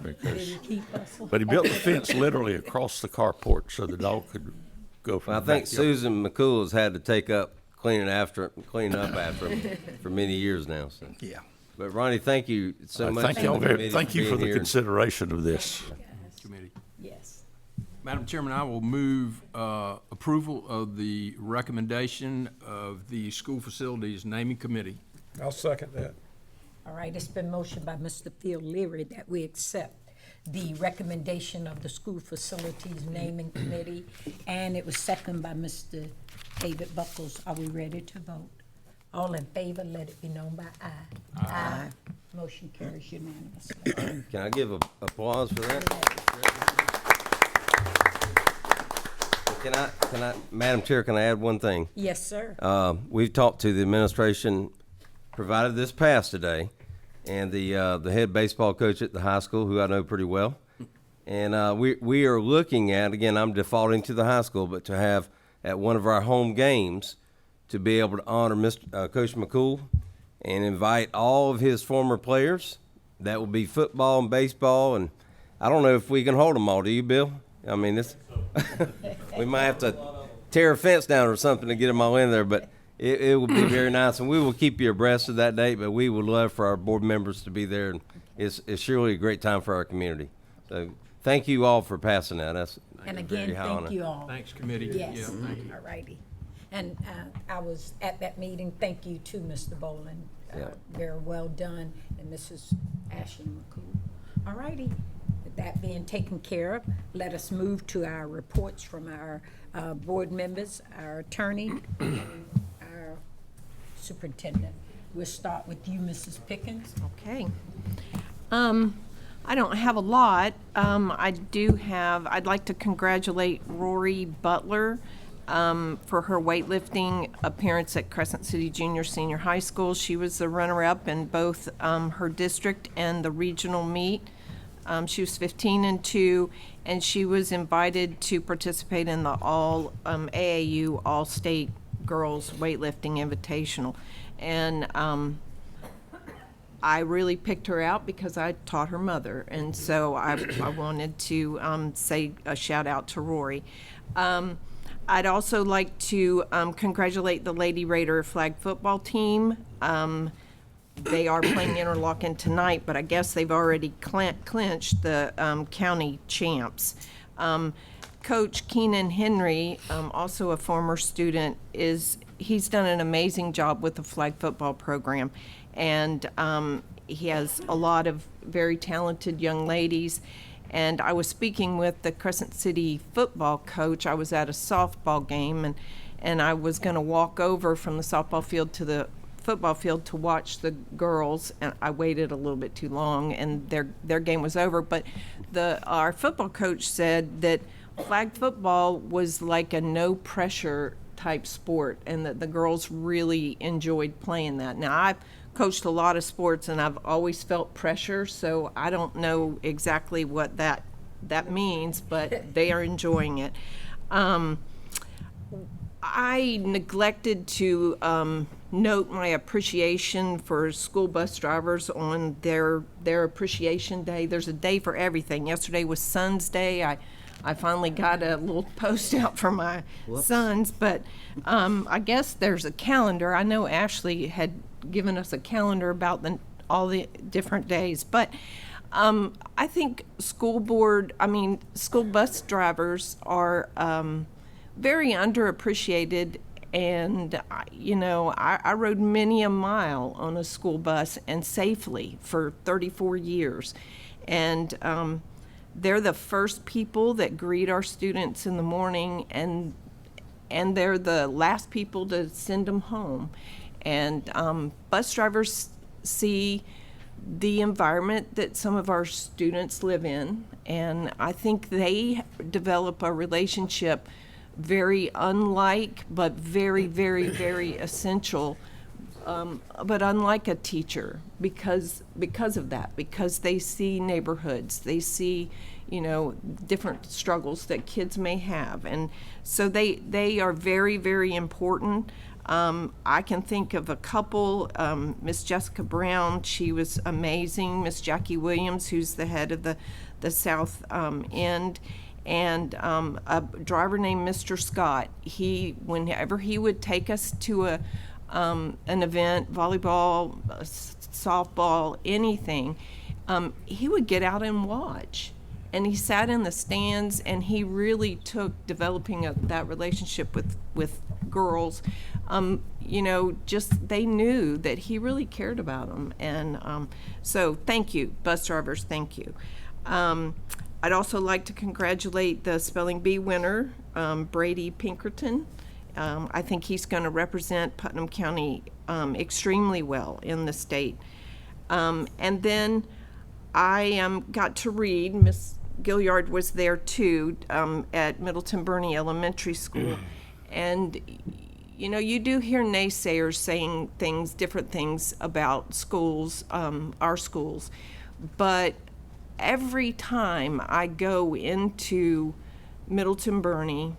S14: But he built the fence literally across the carport so the dog could go from
S5: Well, I think Susan McCool has had to take up cleaning up after him for many years now. So.
S14: Yeah.
S5: But Ronnie, thank you so much.
S14: Thank you for the consideration of this.
S13: Committee.
S1: Yes.
S13: Madam Chairman, I will move approval of the recommendation of the School Facilities Naming Committee.
S8: I'll second that.
S1: All right, it's been motioned by Mr. Phil Leary that we accept the recommendation of the School Facilities Naming Committee, and it was seconded by Mr. David Buckles. Are we ready to vote? All in favor, let it be known by aye. Aye. Motion carries unanimously.
S5: Can I give applause for that? Can I, Madam Chair, can I add one thing?
S1: Yes, sir.
S5: We've talked to the administration, provided this pass today, and the head baseball coach at the high school, who I know pretty well, And we are looking at, again, I'm defaulting to the high school, but to have at one of our home games to be able to honor Coach McCool and invite all of his former players. That will be football and baseball, and I don't know if we can hold them all. Do you, Bill? I mean, this we might have to tear a fence down or something to get them all in there, but it will be very nice, and we will keep you abreast of that date, but we would love for our board members to be there, and it's surely a great time for our community. So thank you all for passing that. That's
S1: And
S5: a
S1: again,
S5: very high
S1: thank
S5: honor.
S1: you all.
S13: Thanks, committee.
S1: Yes.
S13: Yeah, thank you.
S1: All righty. And I was at that meeting. Thank you to Mr. Boland.
S5: Yeah.
S1: Very well done. And Mrs. Ashley McCool. All righty. With that being taken care of, let us move to our reports from our board members, our attorney, and our superintendent. We'll start with you, Mrs. Pickens.
S2: Okay. I don't have a lot. I'd like to congratulate Rory Butler for her weightlifting appearance at Crescent City Junior Senior High School. She was the runner-up in both her district and the regional meet. She was 15-2, and she was invited to participate in the AAU All-State Girls Weightlifting Invitational. And I really picked her out because I taught her mother, and so I wanted to say a shout out to Rory. I'd also like to congratulate the Lady Raider flag football team. They are playing Interlochen tonight, but I guess they've already clinched the county champs. Coach Keenan Henry, also a former student, he's done an amazing job with the flag football program, and he has a lot of very talented young ladies. And I was speaking with the Crescent City football coach. I was at a softball game, and I was going to walk over from the softball field to the football field to watch the girls, and I waited a little bit too long, and their game was over. But our football coach said that flag football was like a no pressure type sport, and that the girls really enjoyed playing that. Now, I've coached a lot of sports, and I've always felt pressure, so I don't know exactly what that means, but they are enjoying it. I neglected to note my appreciation for school bus drivers on their appreciation day. There's a day for everything. Yesterday was Sons Day. I finally got a little post out for my sons, but I guess there's a calendar. I know Ashley had given us a calendar about all the different days, but I think school bus drivers are very underappreciated, and I rode many a mile on a school bus and safely for 34 years, and they're the first people that greet our students in the morning, and they're the last people to send them home. And bus drivers see the environment that some of our students live in, and I think they develop a relationship very unlike, but very, very, very essential, but unlike a teacher, because of that, because they see neighborhoods, they see different struggles that kids may have, and so they are very, very important. I can think of a couple. Miss Jessica Brown, she was amazing. Miss Jackie Williams, who's the head of the South End, and a driver named Mr. Scott. Whenever he would take us to an event, volleyball, softball, anything, he would get out and watch. And he sat in the stands, and he really took developing that relationship with girls. They knew that he really cared about them. And so thank you, bus drivers, thank you. I'd also like to congratulate the Spelling Bee winner, Brady Pinkerton. I think he's going to represent Putnam County extremely well in the state. And then I got to read, Miss Gilliard was there too, at Middleton Burney Elementary School. And you do hear naysayers saying different things about schools, our schools. But every time I go into Middleton Bernie,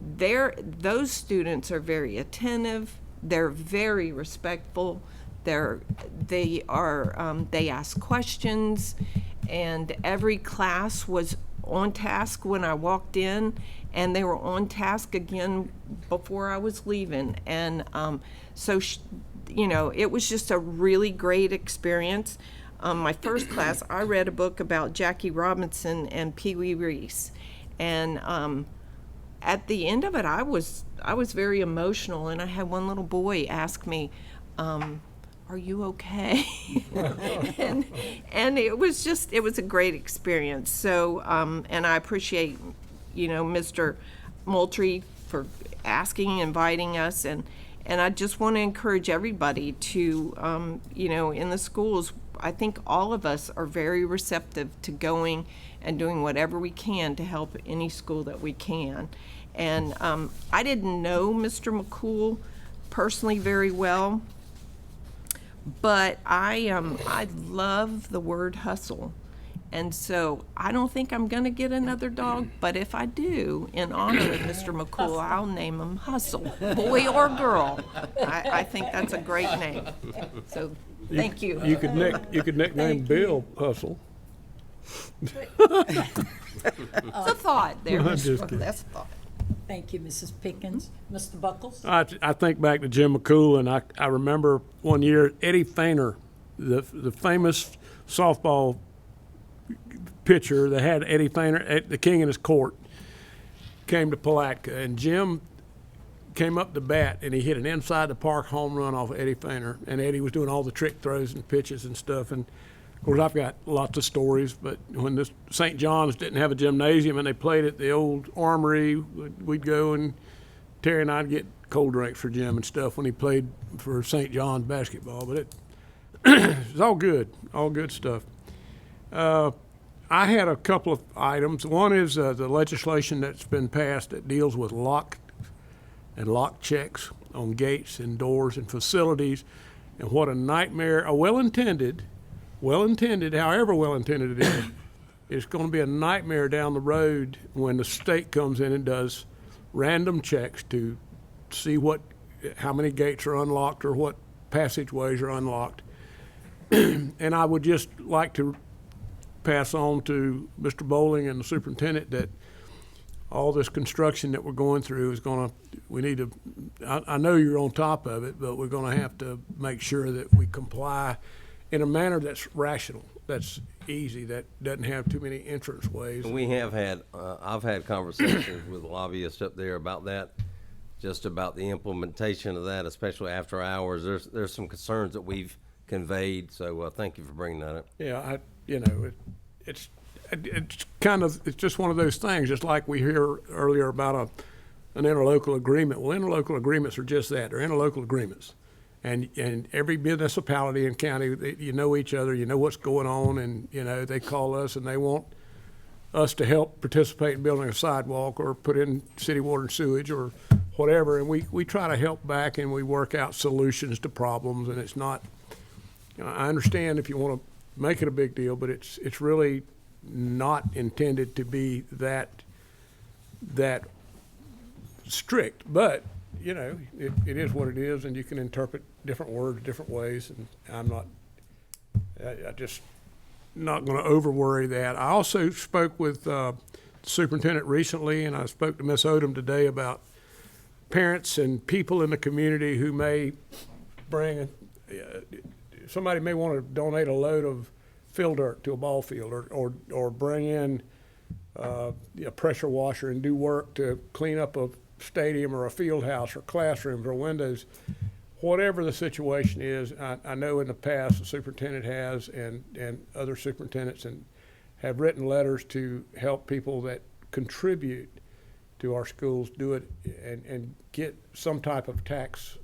S2: those students are very attentive. They're very respectful. They ask questions, and every class was on task when I walked in, and they were on task again before I was leaving. And it was just a really great experience. My first class, I read a book about Jackie Robinson and Pee Wee Reese, and at the end of it, I was very emotional, and I had one little boy ask me, "Are you okay?" and it was a great experience. So, and I appreciate, Mr. Moultrie for asking, inviting us, and I just want to encourage everybody to, in the schools, I think all of us are very receptive to going and doing whatever we can to help any school that we can. And I didn't know Mr. McCool personally very well, but I love the word hustle. And so I don't think I'm going to get another dog, but if I do, in honor of Mr. McCool, I'll name him Hustle, boy or girl. I think that's a great name. So thank you.
S8: You could nickname Bill Hustle.
S2: It's a thought there,
S8: I'm
S2: Mr.
S8: just
S2: McCool.
S8: kidding.
S2: That's a thought.
S1: Thank you, Mrs. Pickens. Mr. Buckles?
S8: I think back to Jim McCool, and I remember one year Eddie Feiner, the famous softball pitcher that had Eddie Feiner at the king in his court, came to Palatka, and Jim came up to bat, and he hit an inside the park home run off of Eddie Feiner, and Eddie was doing all the trick throws and pitches and stuff. And of course, I've got lots of stories, but when the St. John's didn't have a gymnasium and they played at the old Armory, we'd go, and Terry and I'd get cold drinks for Jim and stuff when he played for St. John's basketball. But it's all good stuff. I had a couple of items. One is the legislation that's been passed that deals with lock checks on gates and doors and facilities, and what a nightmare, well-intended, however well-intended it is, it's going to be a nightmare down the road when the state comes in and does random checks to see how many gates are unlocked or what passageways are unlocked. And I would just like to pass on to Mr. Bowling and the superintendent that all this construction that we're going through I know you're on top of it, but we're going to have to make sure that we comply in a manner that's rational, that's easy, that doesn't have too many entrance ways.
S5: We have had, I've had conversations with lobbyists up there about that, just about the implementation of that, especially after hours. There's some concerns that we've conveyed, so thank you for bringing that up.
S8: Yeah, it's just one of those things, just like we hear earlier about an interlocal agreement. Well, interlocal agreements are just that, they're interlocal agreements. And every municipality and county, you know each other, you know what's going on, and, they call us and they want us to help participate in building a sidewalk or put in city water and sewage or whatever, and we try to help back and we work out solutions to problems, and it's not, I understand if you want to make it a big deal, but it's really not intended to be that strict, but it is what it is, and you can interpret different words different ways, and I just not going to over worry that. I also spoke with the superintendent recently, and I spoke to Ms. Odom today about parents and people in the community who may somebody may want to donate a load of fill dirt to a ball field, or bring in a pressure washer and do work to clean up a stadium or a field house or classrooms or windows. Whatever the situation is, I know in the past the superintendent has and other superintendents have written letters to help people that contribute to our schools do it and get some type of tax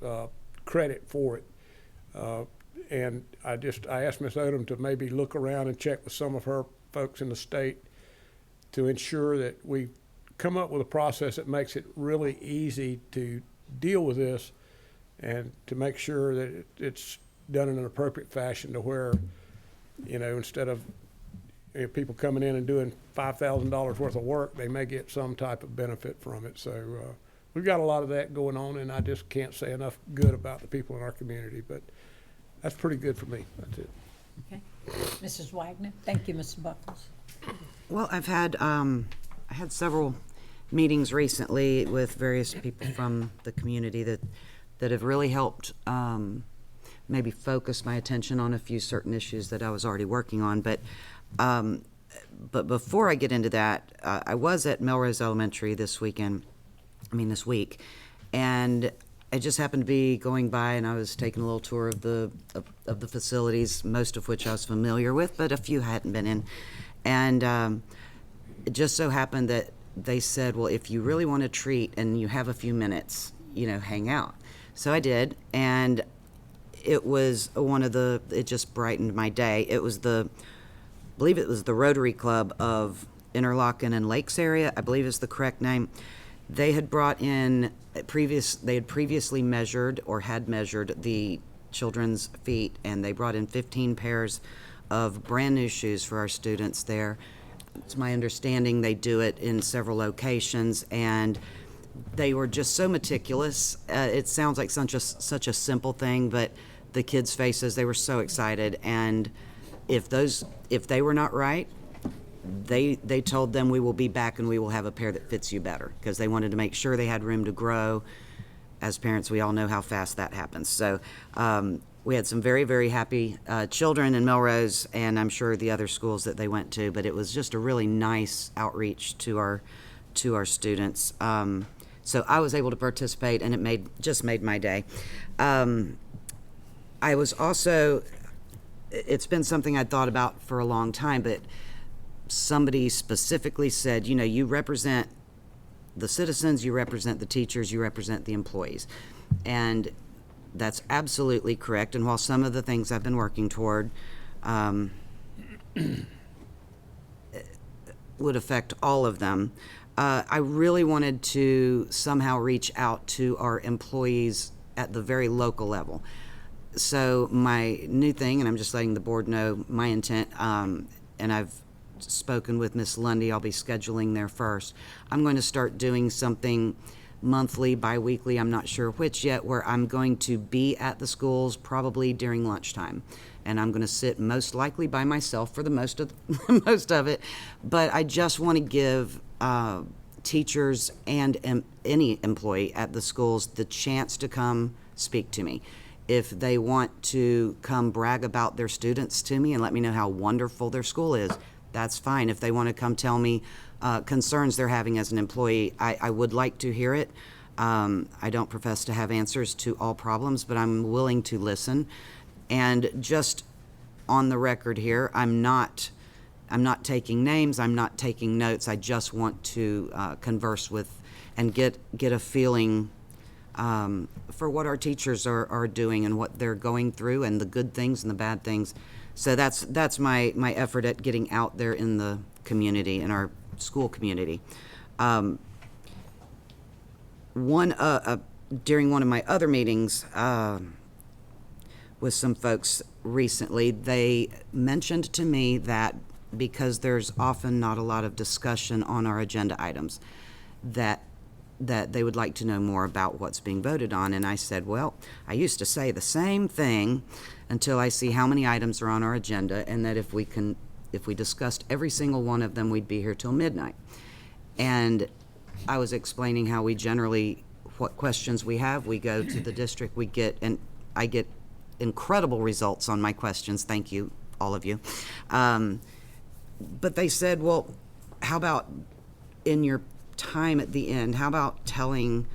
S8: credit for it. And I asked Ms. Odom to maybe look around and check with some of her folks in the state to ensure that we come up with a process that makes it really easy to deal with this, and to make sure that it's done in an appropriate fashion to where, instead of if people coming in and doing $5,000 worth of work, they may get some type of benefit from it. So we've got a lot of that going on, and I just can't say enough good about the people in our community. But that's pretty good for me. That's it.
S1: Okay. Mrs. Wagner? Thank you, Mr. Buckles.
S4: Well, I had several meetings recently with various people from the community that have really helped maybe focus my attention on a few certain issues that I was already working on. But before I get into that, I was at Melrose Elementary this week, and I just happened to be going by, and I was taking a little tour of the facilities, most of which I was familiar with, but a few I hadn't been in. And it just so happened that they said, well, if you really want to treat and you have a few minutes, hang out. So I did, and it was it just brightened my day. It was I believe it was the Rotary Club of Interlochen and Lakes area, I believe is the correct name. They had brought in they had previously measured the children's feet, and they brought in 15 pairs of brand new shoes for our students there. It's my understanding they do it in several locations, and they were just so meticulous. It sounds like such a simple thing, but the kids' faces, they were so excited. And if they were not right, they told them, we will be back and we will have a pair that fits you better, because they wanted to make sure they had room to grow. As parents, we all know how fast that happens. So we had some very, very happy children in Melrose, and I'm sure the other schools that they went to, but it was just a really nice outreach to our students. So I was able to participate, and it just made my day. I was also, it's been something I'd thought about for a long time, but somebody specifically said, you represent the citizens, you represent the teachers, you represent the employees. And that's absolutely correct. And while some of the things I've been working toward would affect all of them, I really wanted to somehow reach out to our employees at the very local level. So my new thing, and I'm just letting the board know my intent, and I've spoken with Miss Lundy, I'll be scheduling there first. I'm going to start doing something monthly, bi-weekly, I'm not sure which yet, where I'm going to be at the schools probably during lunchtime. And I'm going to sit most likely by myself for the most of it. But I just want to give teachers and any employee at the schools the chance to come speak to me. If they want to come brag about their students to me and let me know how wonderful their school is, that's fine. If they want to come tell me concerns they're having as an employee, I would like to hear it. I don't profess to have answers to all problems, but I'm willing to listen. And just on the record here, I'm not taking names, I'm not taking notes. I just want to converse with and get a feeling for what our teachers are doing and what they're going through, and the good things and the bad things. So that's my effort at getting out there in the community, in our school community. During one of my other meetings with some folks recently, they mentioned to me that because there's often not a lot of discussion on our agenda items, that they would like to know more about what's being voted on. And I said, well, I used to say the same thing until I see how many items are on our agenda, and that if we discussed every single one of them, we'd be here till midnight. And I was explaining how what questions we have, we go to the district, and I get incredible results on my questions. Thank you, all of you. But they said, well, how about in your time at the end, how about telling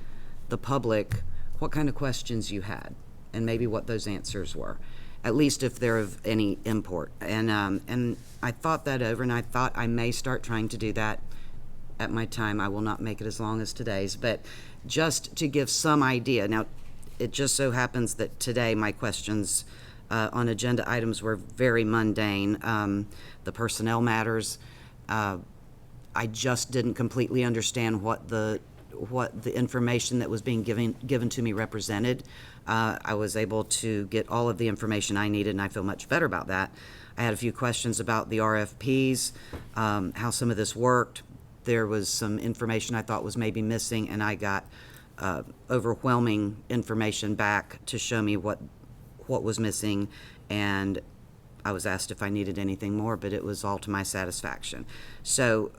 S4: the public what kind of questions you had and maybe what those answers were, at least if they're of any import. And I thought that over, and I thought I may start trying to do that at my time. I will not make it as long as today's, but just to give some idea. Now, it just so happens that today my questions on agenda items were very mundane. The personnel matters, I just didn't completely understand what the information that was being given to me represented. I was able to get all of the information I needed, and I feel much better about that. I had a few questions about the RFPs, how some of this worked. There was some information I thought was maybe missing, and I got overwhelming information back to show me what was missing, and I was asked if I needed anything more, but it was all to my satisfaction. So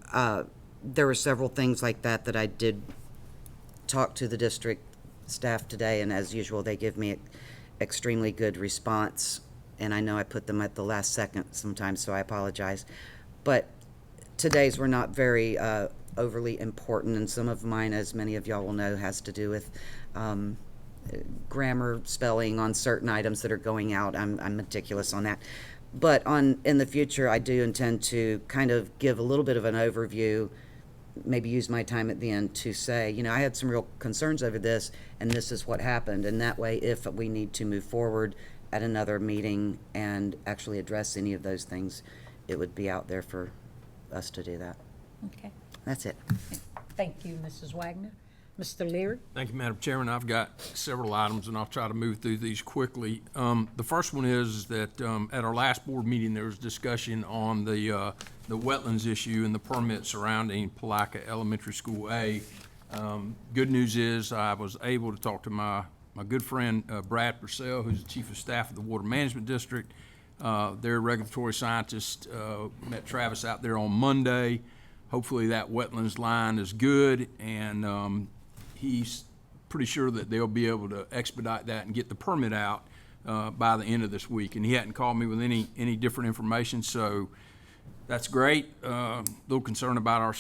S4: there were several things like that that I did talk to the district staff today, and as usual, they give me extremely good response, and I know I put them at the last second sometimes, so I apologize. But today's were not very overly important, and some of mine, as many of y'all will know, has to do with grammar, spelling on certain items that are going out. I'm meticulous on that. But in the future, I do intend to kind of give a little bit of an overview, maybe use my time at the end to say, you know, I had some real concerns over this, and this is what happened. And that way, if we need to move forward at another meeting and actually address any of those things, it would be out there for us to do that.
S1: Okay.
S4: That's it.
S1: Thank you, Mrs. Wagner. Mr. Leary?
S13: Thank you, Madam Chairman. I've got several items, and I'll try to move through these quickly. The first one is that at our last board meeting, there was discussion on the wetlands issue and the permit surrounding Palaca Elementary School A. Good news is I was able to talk to my good friend Brad Purcell, who's the Chief of Staff of the Water Management District. Their regulatory scientist met Travis out there on Monday. Hopefully that wetlands line is good, and he's pretty sure that they'll be able to expedite that and get the permit out by the end of this week. And he hadn't called me with any different information, so that's great. A little concerned about our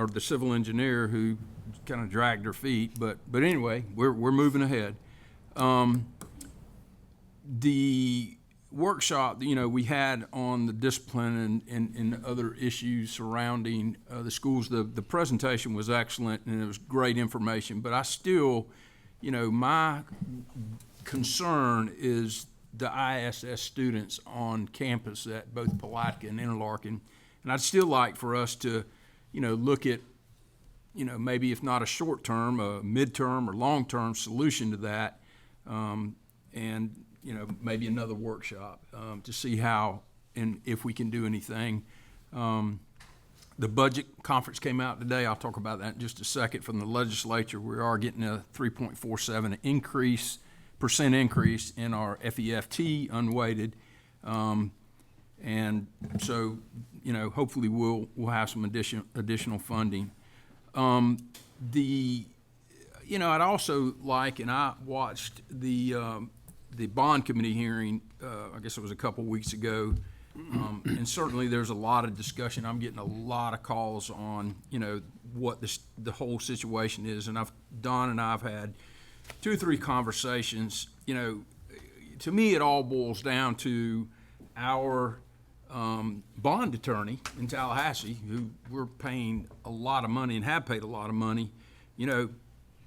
S13: the civil engineer who kind of dragged their feet, but anyway, we're moving ahead. The workshop, you know, we had on the discipline and other issues surrounding the schools, the presentation was excellent and it was great information, but I still, you know, my concern is the ISS students on campus at both Palatka and Interlaken, and I'd still like for us to, you know, look at, you know, maybe if not a short-term, a mid-term or long-term solution to that, and you know, maybe another workshop to see how and if we can do anything. The budget conference came out today. I'll talk about that in just a second. From the legislature, we are getting a 3.47% increase in our FEFT unweighted, and so, you know, hopefully we'll have some additional funding. You know, I'd also like, and I watched the bond committee hearing, I guess it was a couple weeks ago, and certainly there's a lot of discussion. I'm getting a lot of calls on, you know, what the whole situation is, and Don and I've had 2 or 3 conversations. You know, to me it all boils down to our bond attorney in Tallahassee, who we're paying a lot of money and have paid a lot of money. You know,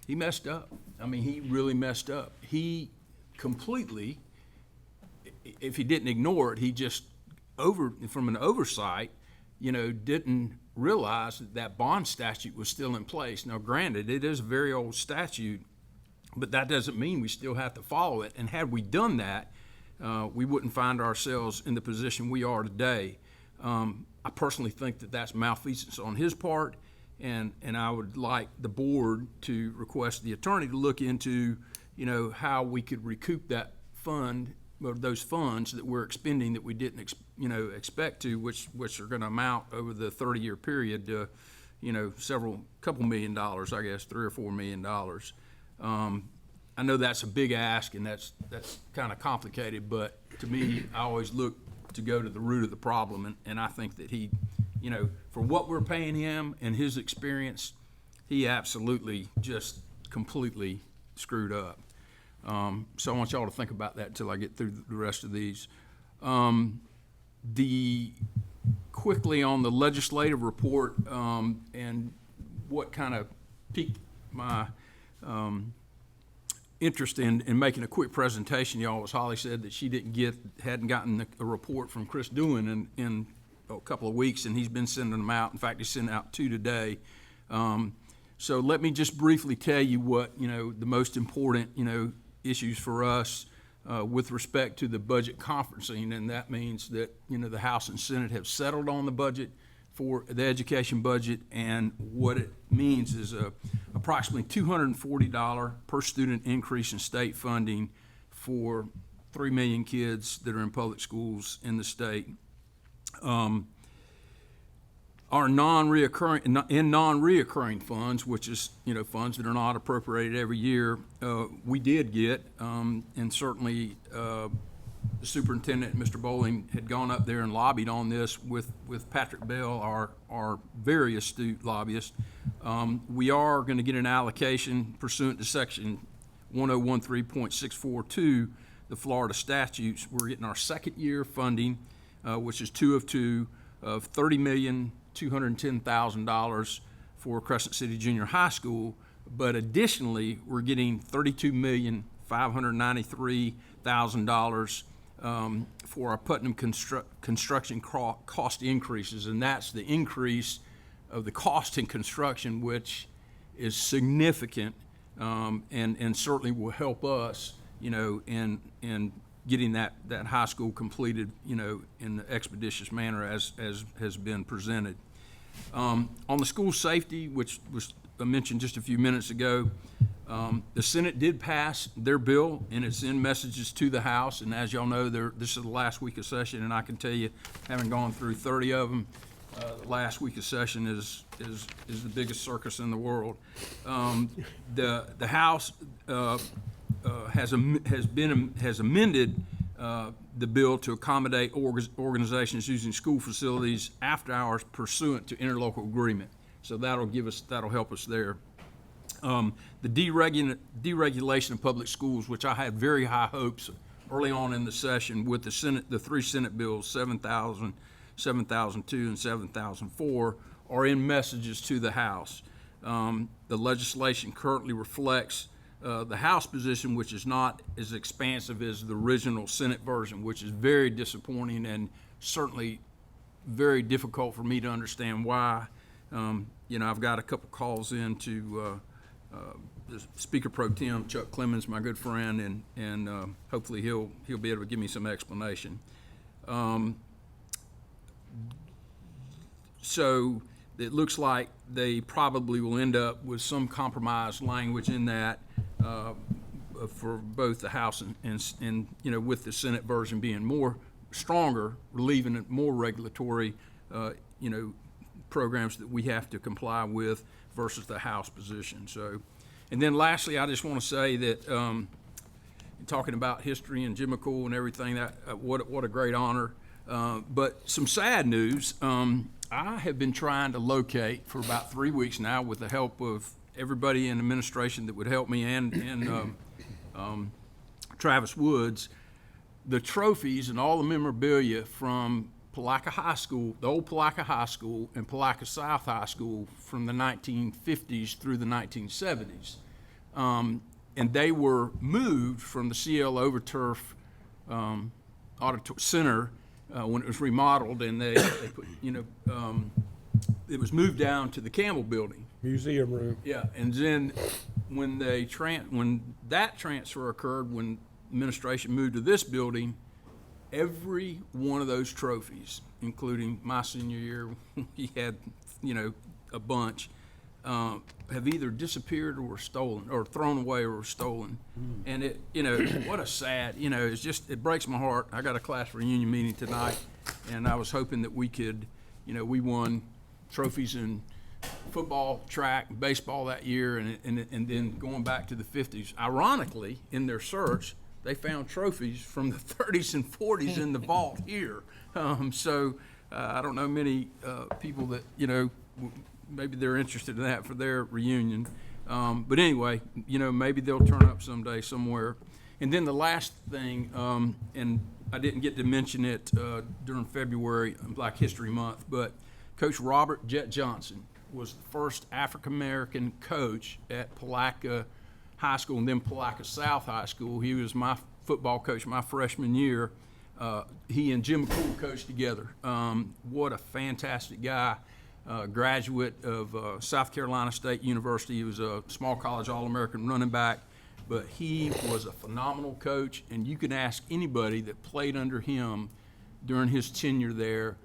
S13: he messed up. I mean, he really messed up. He completely, if he didn't ignore it, he just from an oversight, you know, didn't realize that bond statute was still in place. Now, granted, it is a very old statute, but that doesn't mean we still have to follow it. And had we done that, we wouldn't find ourselves in the position we are today. I personally think that that's malfeasance on his part, and I would like the board to request the attorney to look into, you know, how we could recoup that fund, or those funds that we're expending that we didn't, expect to, which are going to amount over the 30-year period to, you know, couple $1 million, I guess, $3 or $4 million. I know that's a big ask, and that's kind of complicated, but to me, I always look to go to the root of the problem, and I think that he, you know, for what we're paying him and his experience, he absolutely just completely screwed up. So I want y'all to think about that until I get through the rest of these. Quickly on the legislative report, and what kind of piqued my interest in making a quick presentation, y'all, was Holly said that she hadn't gotten a report from Chris Doohan in a couple of weeks, and he's been sending them out. In fact, he's sending out 2 today. So let me just briefly tell you what, you know, the most important, you know, issues for us. with respect to the budget conferencing, and that means that, the House and Senate have settled on the budget for the education budget, and what it means is approximately $240 per student increase in state funding for 3 million kids that are in public schools in the state. Our non-reoccurring funds, which is, funds that are not appropriated every year, we did get, and certainly the superintendent, Mr. Bowling, had gone up there and lobbied on this with Patrick Bell, our very astute lobbyist. We are going to get an allocation pursuant to section 1013.642, the Florida statutes. We're getting our second year funding, which is 2 of 2, of $30,210,000 for Crescent City Junior High School, but additionally, we're getting $32,593,000 for our Putnam construction cost increases, and that's the increase of the cost in construction, which is significant, and certainly will help us, in getting that high school completed, in an expeditious manner as has been presented. On the school safety, which was mentioned just a few minutes ago, the Senate did pass their bill, and it's in messages to the House. And as y'all know, this is the last week of session, and I can tell you, having gone through 30 of them, the last week of session is the biggest circus in the world. The House has amended the bill to accommodate organizations using school facilities after hours pursuant to interlocal agreement. So that'll help us there. The deregulation of public schools, which I had very high hopes early on in the session with the Senate, the 3 Senate bills, 7000, 7002, and 7004, are in messages to the House. The legislation currently reflects the House position, which is not as expansive as the original Senate version, which is very disappointing and certainly very difficult for me to understand why. I've got a couple calls in to the Speaker Pro Tem, Chuck Clemens, my good friend, and hopefully he'll be able to give me some explanation. So it looks like they probably will end up with some compromise language in that for both the House and with the Senate version being more stronger, relieving it more regulatory programs that we have to comply with versus the House position. So, and then lastly, I just want to say that talking about history and Jim McCool and everything, that what a great honor. But some sad news. I have been trying to locate for about 3 weeks now, with the help of everybody in administration that would help me and Travis Woods, the trophies and all the memorabilia from Palaca High School, the old Palaca High School, and Palaca South High School from the 1950s through the 1970s. And they were moved from the CL Overturf Center when it was remodeled, and they put, it was moved down to the Campbell Building.
S8: Museum room.
S13: Yeah, and then when that transfer occurred, when administration moved to this building, every one of those trophies, including my senior year, we had, a bunch, have either disappeared or stolen, or thrown away or stolen. And it, what a sad, it's just, it breaks my heart. I got a class reunion meeting tonight, and I was hoping that we could, we won trophies in football, track, baseball that year, and then going back to the 50s. Ironically, in their search, they found trophies from the 30s and 40s in the vault here. So I don't know many people that, maybe they're interested in that for their reunion. But anyway, maybe they'll turn up someday somewhere. And then the last thing, and I didn't get to mention it during February, Black History Month, but Coach Robert Jet Johnson was the first African-American coach at Palaca High School and then Palaca South High School. He was my football coach my freshman year. He and Jim McCool coached together. What a fantastic guy. Graduate of South Carolina State University. He was a small college All-American running back. but he was a phenomenal coach, and you can ask anybody that played under him during his tenure there.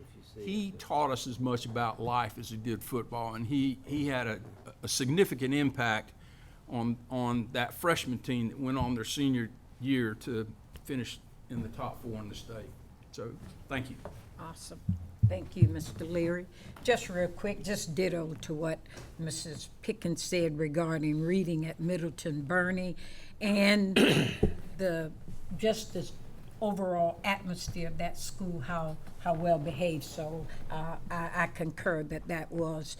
S13: He taught us as much about life as he did football, and he had a significant impact on that freshman team that went on their senior year to finish in the top 4 in the state. So, thank you.
S1: Awesome. Thank you, Mr. Leary. Just real quick, just ditto to what Mrs. Pickens said regarding reading at Middleton Bernie and the overall atmosphere of that school, how well behaved. So I concur that was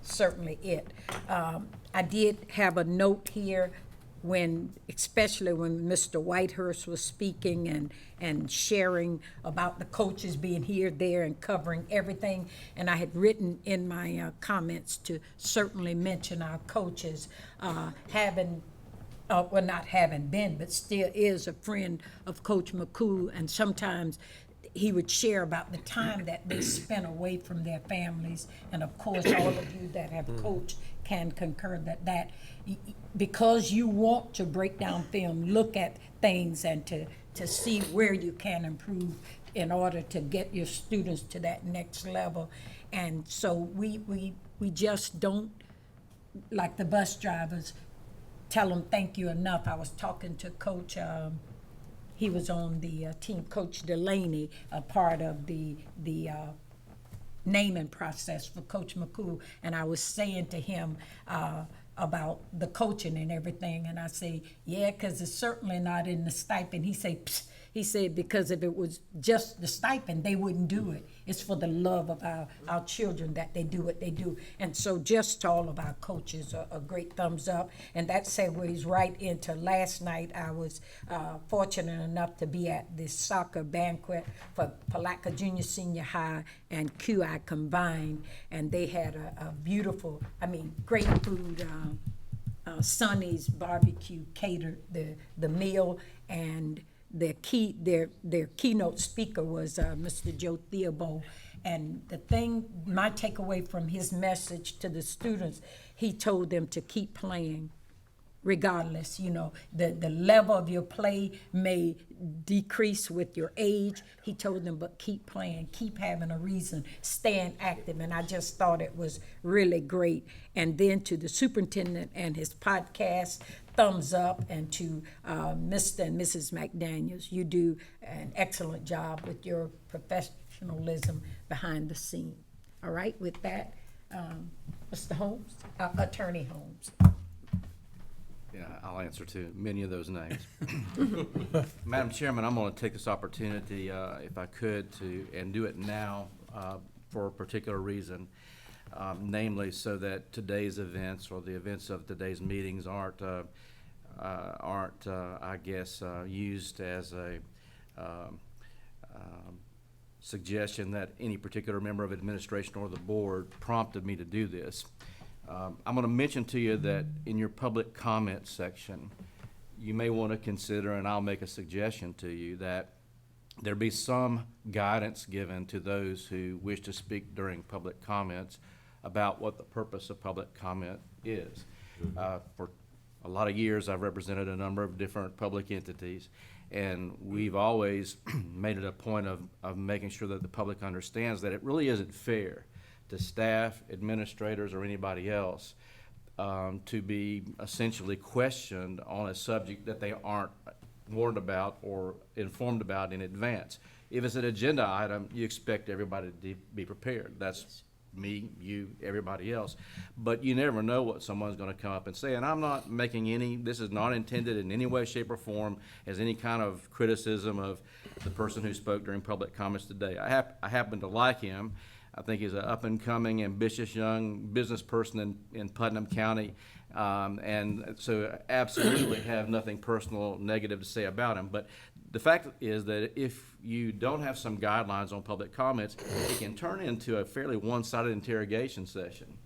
S1: certainly it. I did have a note here especially when Mr. Whitehurst was speaking and sharing about the coaches being here, there, and covering everything. And I had written in my comments to certainly mention our coaches not having been, but still is a friend of Coach McCool, and sometimes he would share about the time that they spent away from their families. And of course, all of you that have coached can concur that because you want to break down film, look at things, and to see where you can improve in order to get your students to that next level. And so we just don't, like the bus drivers, tell them thank you enough. I was talking to Coach, he was on the team, Coach Delaney, a part of the naming process for Coach McCool, and I was saying to him about the coaching and everything, and I say, yeah, because it's certainly not in the stipend. He said, psst. He said, because if it was just the stipend, they wouldn't do it. It's for the love of our children that they do what they do. And so just to all of our coaches, a great thumbs up. And that segues right into last night. I was fortunate enough to be at this soccer banquet for Palatka Junior Senior High and QI combined. And they had a beautiful, great food. Sonny's Barbecue catered the meal, and their keynote speaker was Mr. Joe Theobald. And my takeaway from his message to the students, he told them to keep playing regardless. The level of your play may decrease with your age. He told them, but keep playing, keep having a reason, staying active. And I just thought it was really great. And then to the superintendent and his podcast, thumbs up. And to Mr. and Mrs. McDaniels, you do an excellent job with your professionalism behind the scene. All right, with that, Mr. Holmes, Attorney Holmes.
S12: Yeah, I'll answer to many of those names. Madam Chairman, I'm going to take this opportunity, if I could, and do it now for a particular reason, namely so that today's events or the events of today's meetings aren't I guess, used as a suggestion that any particular member of administration or the board prompted me to do this. I'm going to mention to you that in your public comment section, you may want to consider, and I'll make a suggestion to you, that there be some guidance given to those who wish to speak during public comments about what the purpose of public comment is. For a lot of years, I've represented a number of different public entities, and we've always made it a point of making sure that the public understands that it really isn't fair to staff, administrators, or anybody else to be essentially questioned on a subject that they aren't warned about or informed about in advance. If it's an agenda item, you expect everybody to be prepared. That's me, you, everybody else. But you never know what someone's going to come up and say. And I'm not making this is not intended in any way, shape, or form as any kind of criticism of the person who spoke during public comments today. I happen to like him. I think he's an up-and-coming, ambitious young business person in Putnam County, and so absolutely have nothing personal negative to say about him. But the fact is that if you don't have some guidelines on public comments, it can turn into a fairly one-sided interrogation session,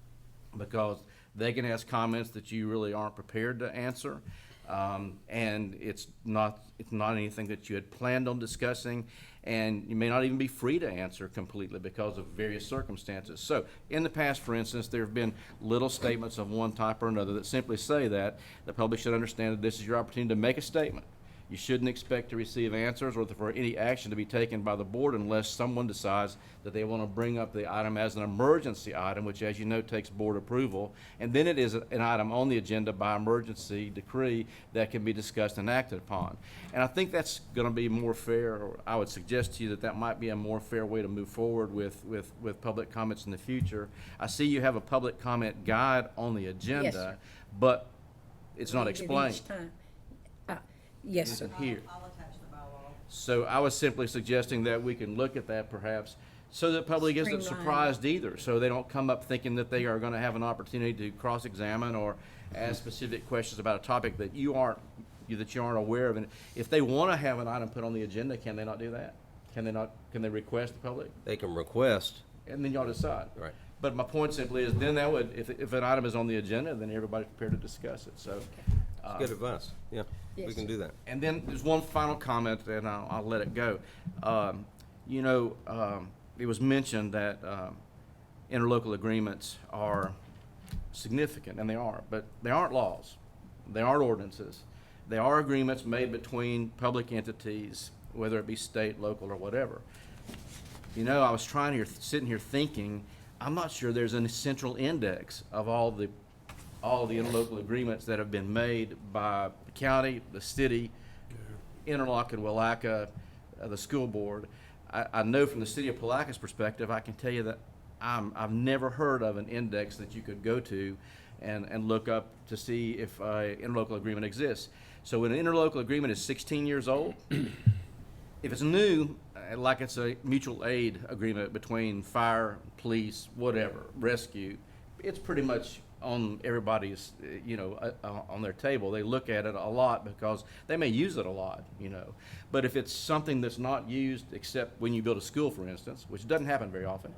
S12: because they can ask comments that you really aren't prepared to answer. And it's not anything that you had planned on discussing, and you may not even be free to answer completely because of various circumstances. So in the past, for instance, there have been little statements of one type or another that simply say that the public should understand that this is your opportunity to make a statement. You shouldn't expect to receive answers or for any action to be taken by the board unless someone decides that they want to bring up the item as an emergency item, which, as you know, takes board approval. And then it is an item on the agenda by emergency decree that can be discussed and acted upon. And I think that's going to be more fair, or I would suggest to you that that might be a more fair way to move forward with public comments in the future. I see you have a public comment guide on the agenda,
S1: sir.
S12: but it's not
S1: Read it
S12: explained.
S1: each time. Yes, sir.
S12: Here. So I was simply suggesting that we can look at that perhaps so that public isn't
S1: Streamline.
S12: surprised either, so they don't come up thinking that they are going to have an opportunity to cross-examine or ask specific questions about a topic that you aren't aware of. And if they want to have an item put on the agenda, can they not do that? Can they request the public?
S5: They can request.
S12: And then y'all decide.
S5: Right.
S12: But my point simply is then that would, if an item is on the agenda, then everybody's prepared to discuss it, so.
S5: Good advice. Yeah, we can do that.
S12: And then there's one final comment, and I'll let it go. It was mentioned that interlocal agreements are significant, and they are, but they aren't laws. They aren't ordinances. They are agreements made between public entities, whether it be state, local, or whatever. I was sitting here thinking, I'm not sure there's an essential index of all the interlocal agreements that have been made by the county, the city, Interlock and Willaca, the school board. I know from the city of Palaca's perspective, I can tell you that I've never heard of an index that you could go to and look up to see if an interlocal agreement exists. So when an interlocal agreement is 16 years old, if it's new, like it's a mutual aid agreement between fire, police, whatever, rescue, it's pretty much on everybody's, on their table. They look at it a lot because they may use it a lot, But if it's something that's not used except when you build a school, for instance, which doesn't happen very often,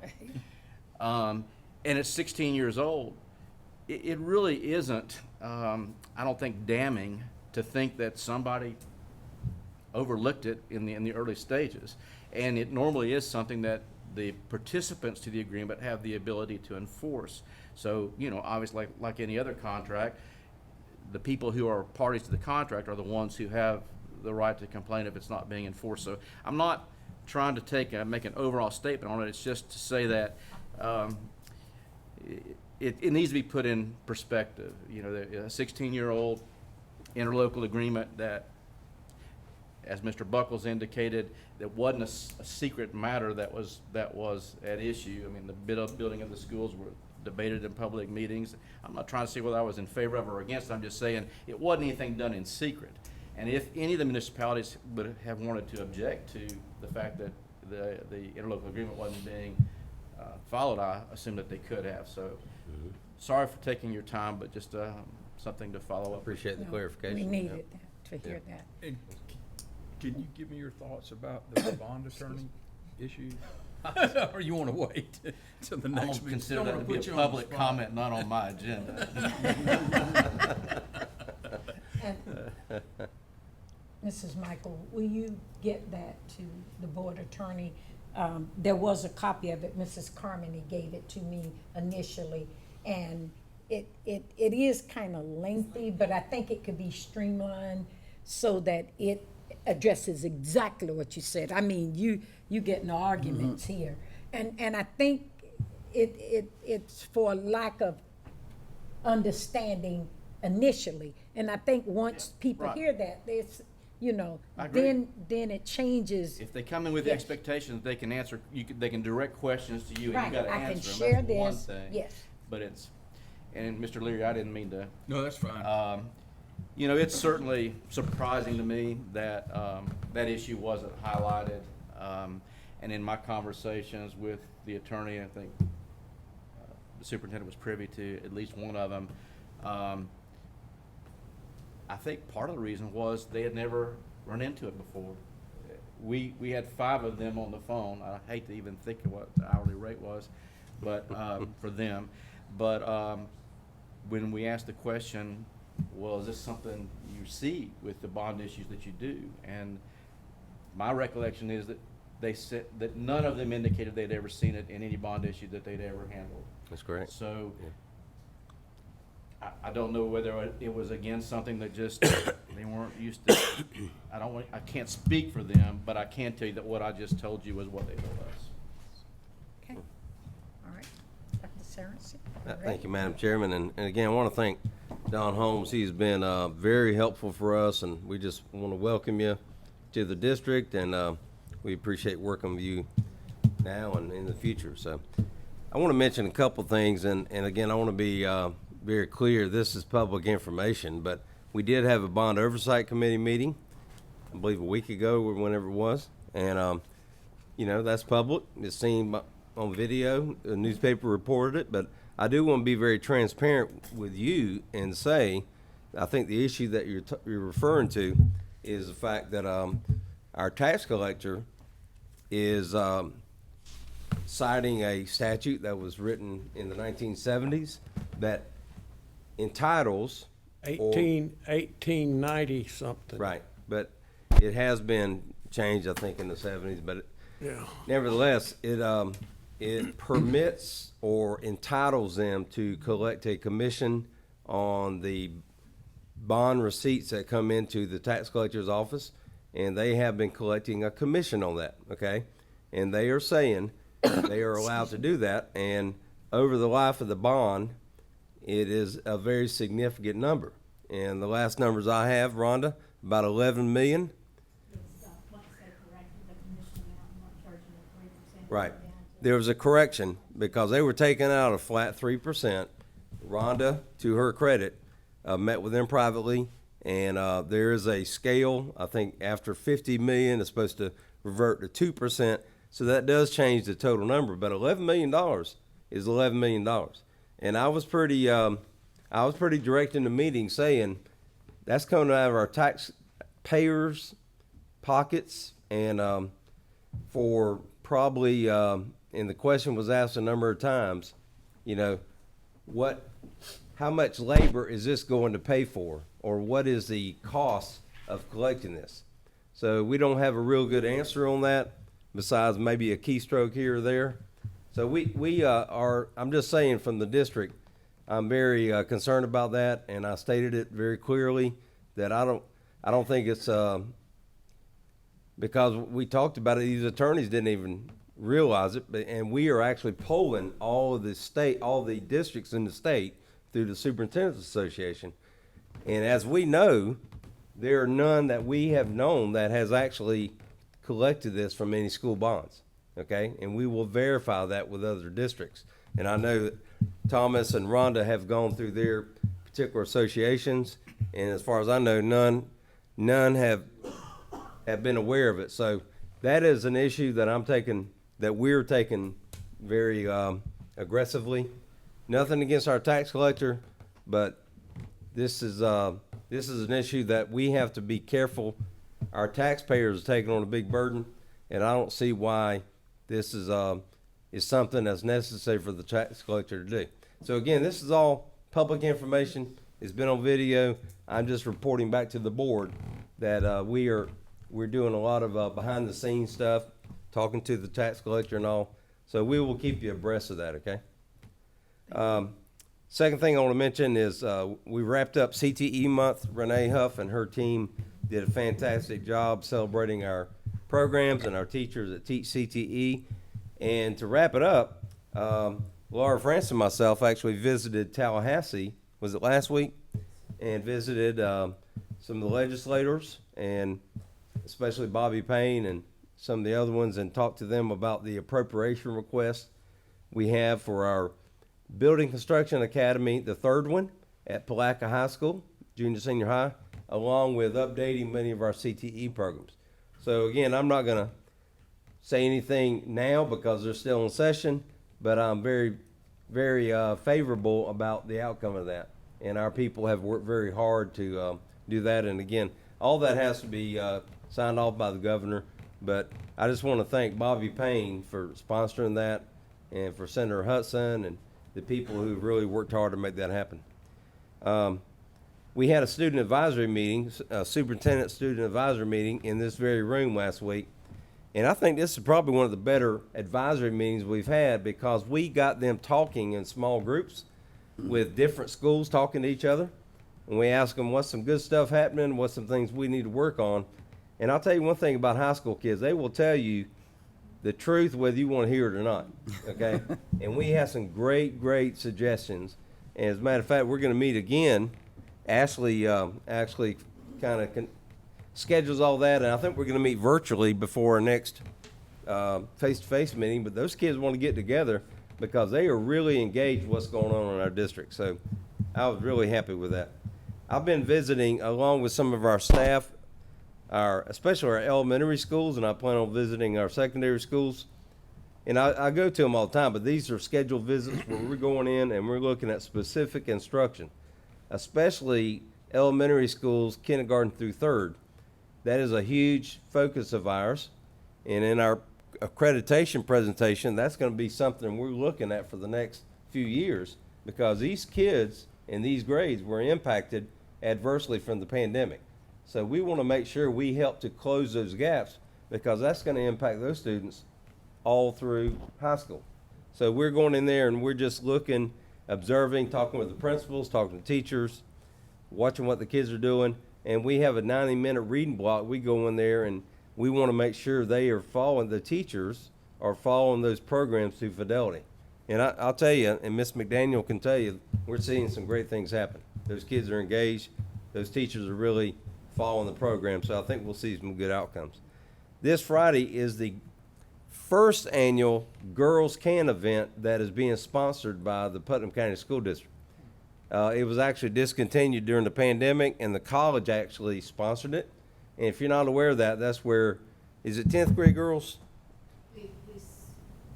S12: and it's 16 years old, it really isn't, I don't think, damning to think that somebody overlooked it in the early stages. And it normally is something that the participants to the agreement have the ability to enforce. So, obviously, like any other contract, the people who are parties to the contract are the ones who have the right to complain if it's not being enforced. So I'm not trying to make an overall statement on it. It's just to say that it needs to be put in perspective. A 16-year-old interlocal agreement that, as Mr. Buckles indicated, that wasn't a secret matter that was at issue. I mean, the building of the schools were debated in public meetings. I'm not trying to say whether I was in favor of or against it. I'm just saying it wasn't anything done in secret. And if any of the municipalities would have wanted to object to the fact that the interlocal agreement wasn't being followed, I assume that they could have. So sorry for taking your time, but just something to follow up.
S5: Appreciate the clarification.
S1: We needed to hear that.
S13: And can you give me your thoughts about the bond attorney issue? Or you want to wait till the
S12: I'm
S13: next
S12: gonna
S13: meeting?
S12: consider
S13: Don't
S12: that
S13: wanna
S12: to be
S13: put
S12: a
S13: you on the
S12: public
S13: spot.
S12: comment, not on my agenda.
S1: Mrs. Michael, will you get that to the board attorney? There was a copy of it. Mrs. Carmody gave it to me initially, and it is kind of lengthy, but I think it could be streamlined so that it addresses exactly what you said. I mean, you get no arguments here, and I think it's for lack of understanding initially, and I think once people
S12: Right.
S1: hear that, it's
S12: I agree.
S1: then it changes.
S12: If they come in with the
S1: Yes.
S12: expectation that they can answer, they can direct questions to you, and
S1: Right,
S12: you got to
S1: I can
S12: answer them.
S1: share
S12: That's one
S1: this,
S12: thing.
S1: yes.
S12: But and Mr. Leary, I didn't mean to.
S13: No, that's fine.
S12: It's certainly surprising to me that that issue wasn't highlighted. And in my conversations with the attorney, I think the superintendent was privy to at least one of them. I think part of the reason was they had never run into it before. We had 5 of them on the phone. I hate to even think of what the hourly rate was, but for them. But when we asked the question, well, is this something you see with the bond issues that you do? And my recollection is that they said that none of them indicated they'd ever seen it in any bond issue that they'd ever handled.
S5: That's correct.
S12: So I don't know whether it was again something that just they weren't used to. I can't speak for them, but I can tell you that what I just told you was what they told us.
S1: Okay, all right. Dr. Sorensen?
S5: Thank you, Madam Chairman. And again, I want to thank Don Holmes. He's been very helpful for us, and we just want to welcome you to the district, and we appreciate working with you now and in the future. So I want to mention a couple things, and again, I want to be very clear. This is public information, but we did have a bond oversight committee meeting, I believe a week ago or whenever it was, and that's public. It's seen on video. The newspaper reported it, but I do want to be very transparent with you and say, I think the issue that you're referring to is the fact that our tax collector is citing a statute that was written in the 1970s that entitles
S8: 1890 something.
S5: Right, but it has been changed, I think, in the 70s. But nevertheless, it permits or entitles them to collect a commission on the bond receipts that come into the tax collector's office, and they have been collecting a commission on that. Okay, and they are saying they are allowed to do that, and over the life of the bond, it is a very significant number. And the last numbers I have, Rhonda, about 11 million. Right. There was a correction because they were taking out a flat 3%. Rhonda, to her credit, met with them privately, and there is a scale. I think after 50 million, it's supposed to revert to 2%. So that does change the total number. But $11 million is $11 million. And I was pretty direct in the meeting saying that's coming out of our taxpayers' pockets, and for probably, and the question was asked a number of times, how much labor is this going to pay for, or what is the cost of collecting this? So we don't have a real good answer on that, besides maybe a keystroke here or there. So we are, I'm just saying from the district, I'm very concerned about that, and I stated it very clearly that I don't think it's because we talked about it. These attorneys didn't even realize it, and we are actually polling all the districts in the state through the Superintendent's Association, and as we know, there are none that we have known that has actually collected this from any school bonds. Okay, and we will verify that with other districts. And I know that Thomas and Rhonda have gone through their particular associations, and as far as I know, none have been aware of it. So that is an issue that we're taking very aggressively. Nothing against our tax collector, but this is an issue that we have to be careful. Our taxpayers are taking on a big burden, and I don't see why this is something that's necessary for the tax collector to do. So again, this is all public information. It's been on video. I'm just reporting back to the board that we're doing a lot of behind the scenes stuff, talking to the tax collector and all. So we will keep you abreast of that. Okay. Second thing I want to mention is we wrapped up CTE month. Renee Huff and her team did a fantastic job celebrating our programs and our teachers that teach CTE. And to wrap it up, Laura France and myself actually visited Tallahassee, was it last week? And visited some of the legislators, and especially Bobby Payne and some of the other ones, and talked to them about the appropriation request we have for our Building Construction Academy, the third one at Palaca High School, junior, senior high, along with updating many of our CTE programs. So again, I'm not going to say anything now because they're still in session, but I'm very, very favorable about the outcome of that. And our people have worked very hard to do that. And again, all that has to be signed off by the governor. But I just want to thank Bobby Payne for sponsoring that, and for Senator Hudson and the people who really worked hard to make that happen. we had a student advisory meeting, a superintendent student advisory meeting in this very room last week. And I think this is probably one of the better advisory meetings we've had because we got them talking in small groups with different schools talking to each other. And we asked them what's some good stuff happening, what's some things we need to work on. And I'll tell you one thing about high school kids, they will tell you the truth whether you want to hear it or not, okay? And we have some great suggestions. And as a matter of fact, we're going to meet again. Ashley actually kind of schedules all that, and I think we're going to meet virtually before our next face-to-face meeting. But those kids want to get together because they are really engaged with what's going on in our district. So I was really happy with that. I've been visiting along with some of our staff, especially our elementary schools, and I plan on visiting our secondary schools. And I go to them all the time, but these are scheduled visits where we're going in and we're looking at specific instruction, especially elementary schools, kindergarten through third. That is a huge focus of ours. And in our accreditation presentation, that's going to be something we're looking at for the next few years because these kids in these grades were impacted adversely from the pandemic. So we want to make sure we help to close those gaps because that's going to impact those students all through high school. So we're going in there and we're just looking, observing, talking with the principals, talking to teachers, watching what the kids are doing. And we have a 90-minute reading block. We go in there and we want to make sure they are following, the teachers are following those programs to fidelity. And I'll tell you, and Ms. McDaniel can tell you, we're seeing some great things happen. Those kids are engaged. Those teachers are really following the program. So I think we'll see some good outcomes. This Friday is the first annual Girls Can event that is being sponsored by the Putnam County School District. It was actually discontinued during the pandemic, and the college actually sponsored it. And if you're not aware of that, that's where, is it 10th grade girls?
S15: We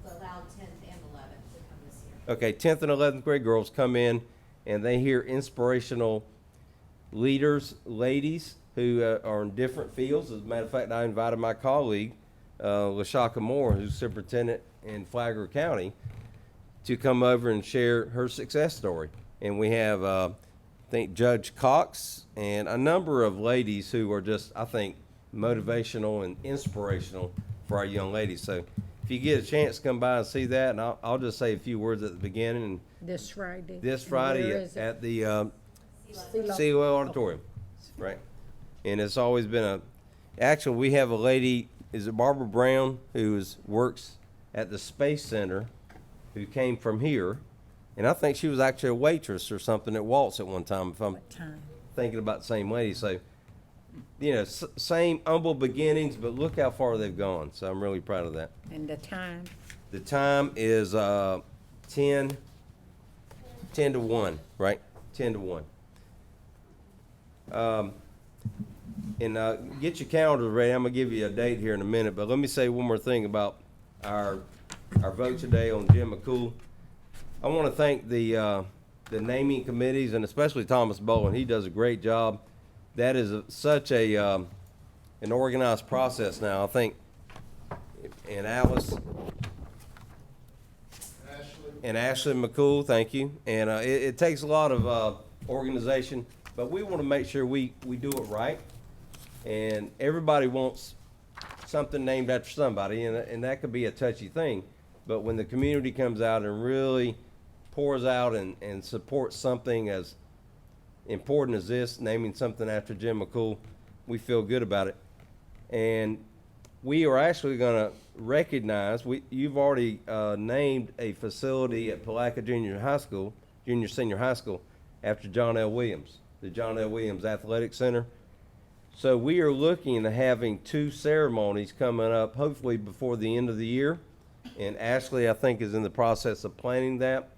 S15: allowed 10th and 11th to come this year.
S5: Okay, 10th and 11th grade girls come in, and they hear inspirational leaders, ladies, who are in different fields. As a matter of fact, I invited my colleague, LaShaka Moore, who's superintendent in Flagler County, to come over and share her success story. And we have, I think, Judge Cox and a number of ladies who are just, I think, motivational and inspirational for our young ladies. So if you get a chance to come by and see that, and I'll just say a few words at the beginning. And
S1: This Friday.
S5: this Friday at the COL Auditorium, right? And it's always been actually, we have a lady, is it Barbara Brown, who works at the Space Center, who came from here. And I think she was actually a waitress or something at Waltz at one time, if I'm thinking about the same lady. So, you know, same humble beginnings, but look how far they've gone. So I'm really proud of that.
S1: And the time?
S5: The time is 10 to 1, right? 10 to 1. And get your calendars ready. I'm going to give you a date here in a minute, but let me say one more thing about our vote today on Jim McCool. I want to thank the naming committees and especially Thomas Bowen. He does a great job. That is such an organized process now. I think, and Alice and Ashley McCool, thank you. And it takes a lot of organization, but we want to make sure we do it right. And everybody wants something named after somebody, and that could be a touchy thing. But when the community comes out and really pours out and supports something as important as this, naming something after Jim McCool, we feel good about it. And we are actually going to recognize, you've already named a facility at Palaca Junior Senior High School, after John L. Williams, the John L. Williams Athletic Center. So we are looking at having 2 ceremonies coming up, hopefully before the end of the year. And Ashley, I think, is in the process of planning that.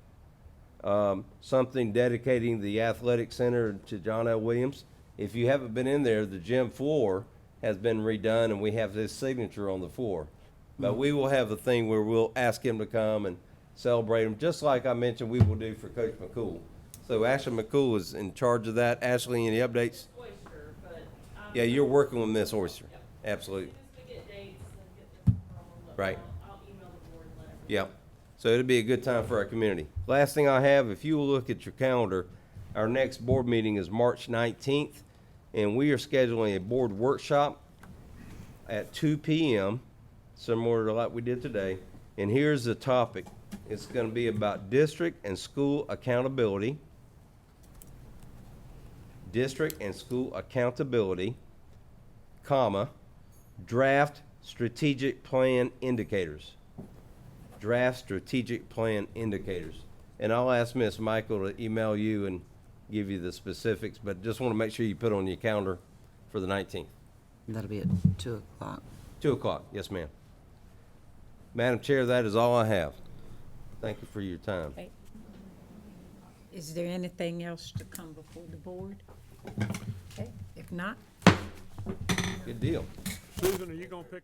S5: Something dedicating the athletic center to John L. Williams. If you haven't been in there, the gym floor has been redone and we have his signature on the floor. But we will have a thing where we'll ask him to come and celebrate him, just like I mentioned we will do for Coach McCool. So Ashley McCool is in charge of that. Ashley, any updates?
S16: Oyster, but
S5: Yeah, you're working with Miss Oyster.
S16: Yep.
S5: Absolutely.
S16: As soon as we get dates and get them from,
S5: Right.
S16: I'll email the board and let everybody.
S5: Yep. So it'll be a good time for our community. Last thing I have, if you will look at your calendar, Our next board meeting is March 19th, and we are scheduling a board workshop at 2 p.m., similar to like we did today. And here's the topic. It's going to be about district and school accountability. District and school accountability, comma, draft strategic plan indicators. Draft strategic plan indicators. And I'll ask Ms. Michael to email you and give you the specifics, but just want to make sure you put on your calendar for the 19th.
S4: That'll be at 2 o'clock.
S5: 2 o'clock, yes, ma'am. Madam Chair, that is all I have. Thank you for your time.
S1: Okay. Is there anything else to come before the board? Okay, if not,
S5: Good deal.
S8: Susan, are you gonna pick?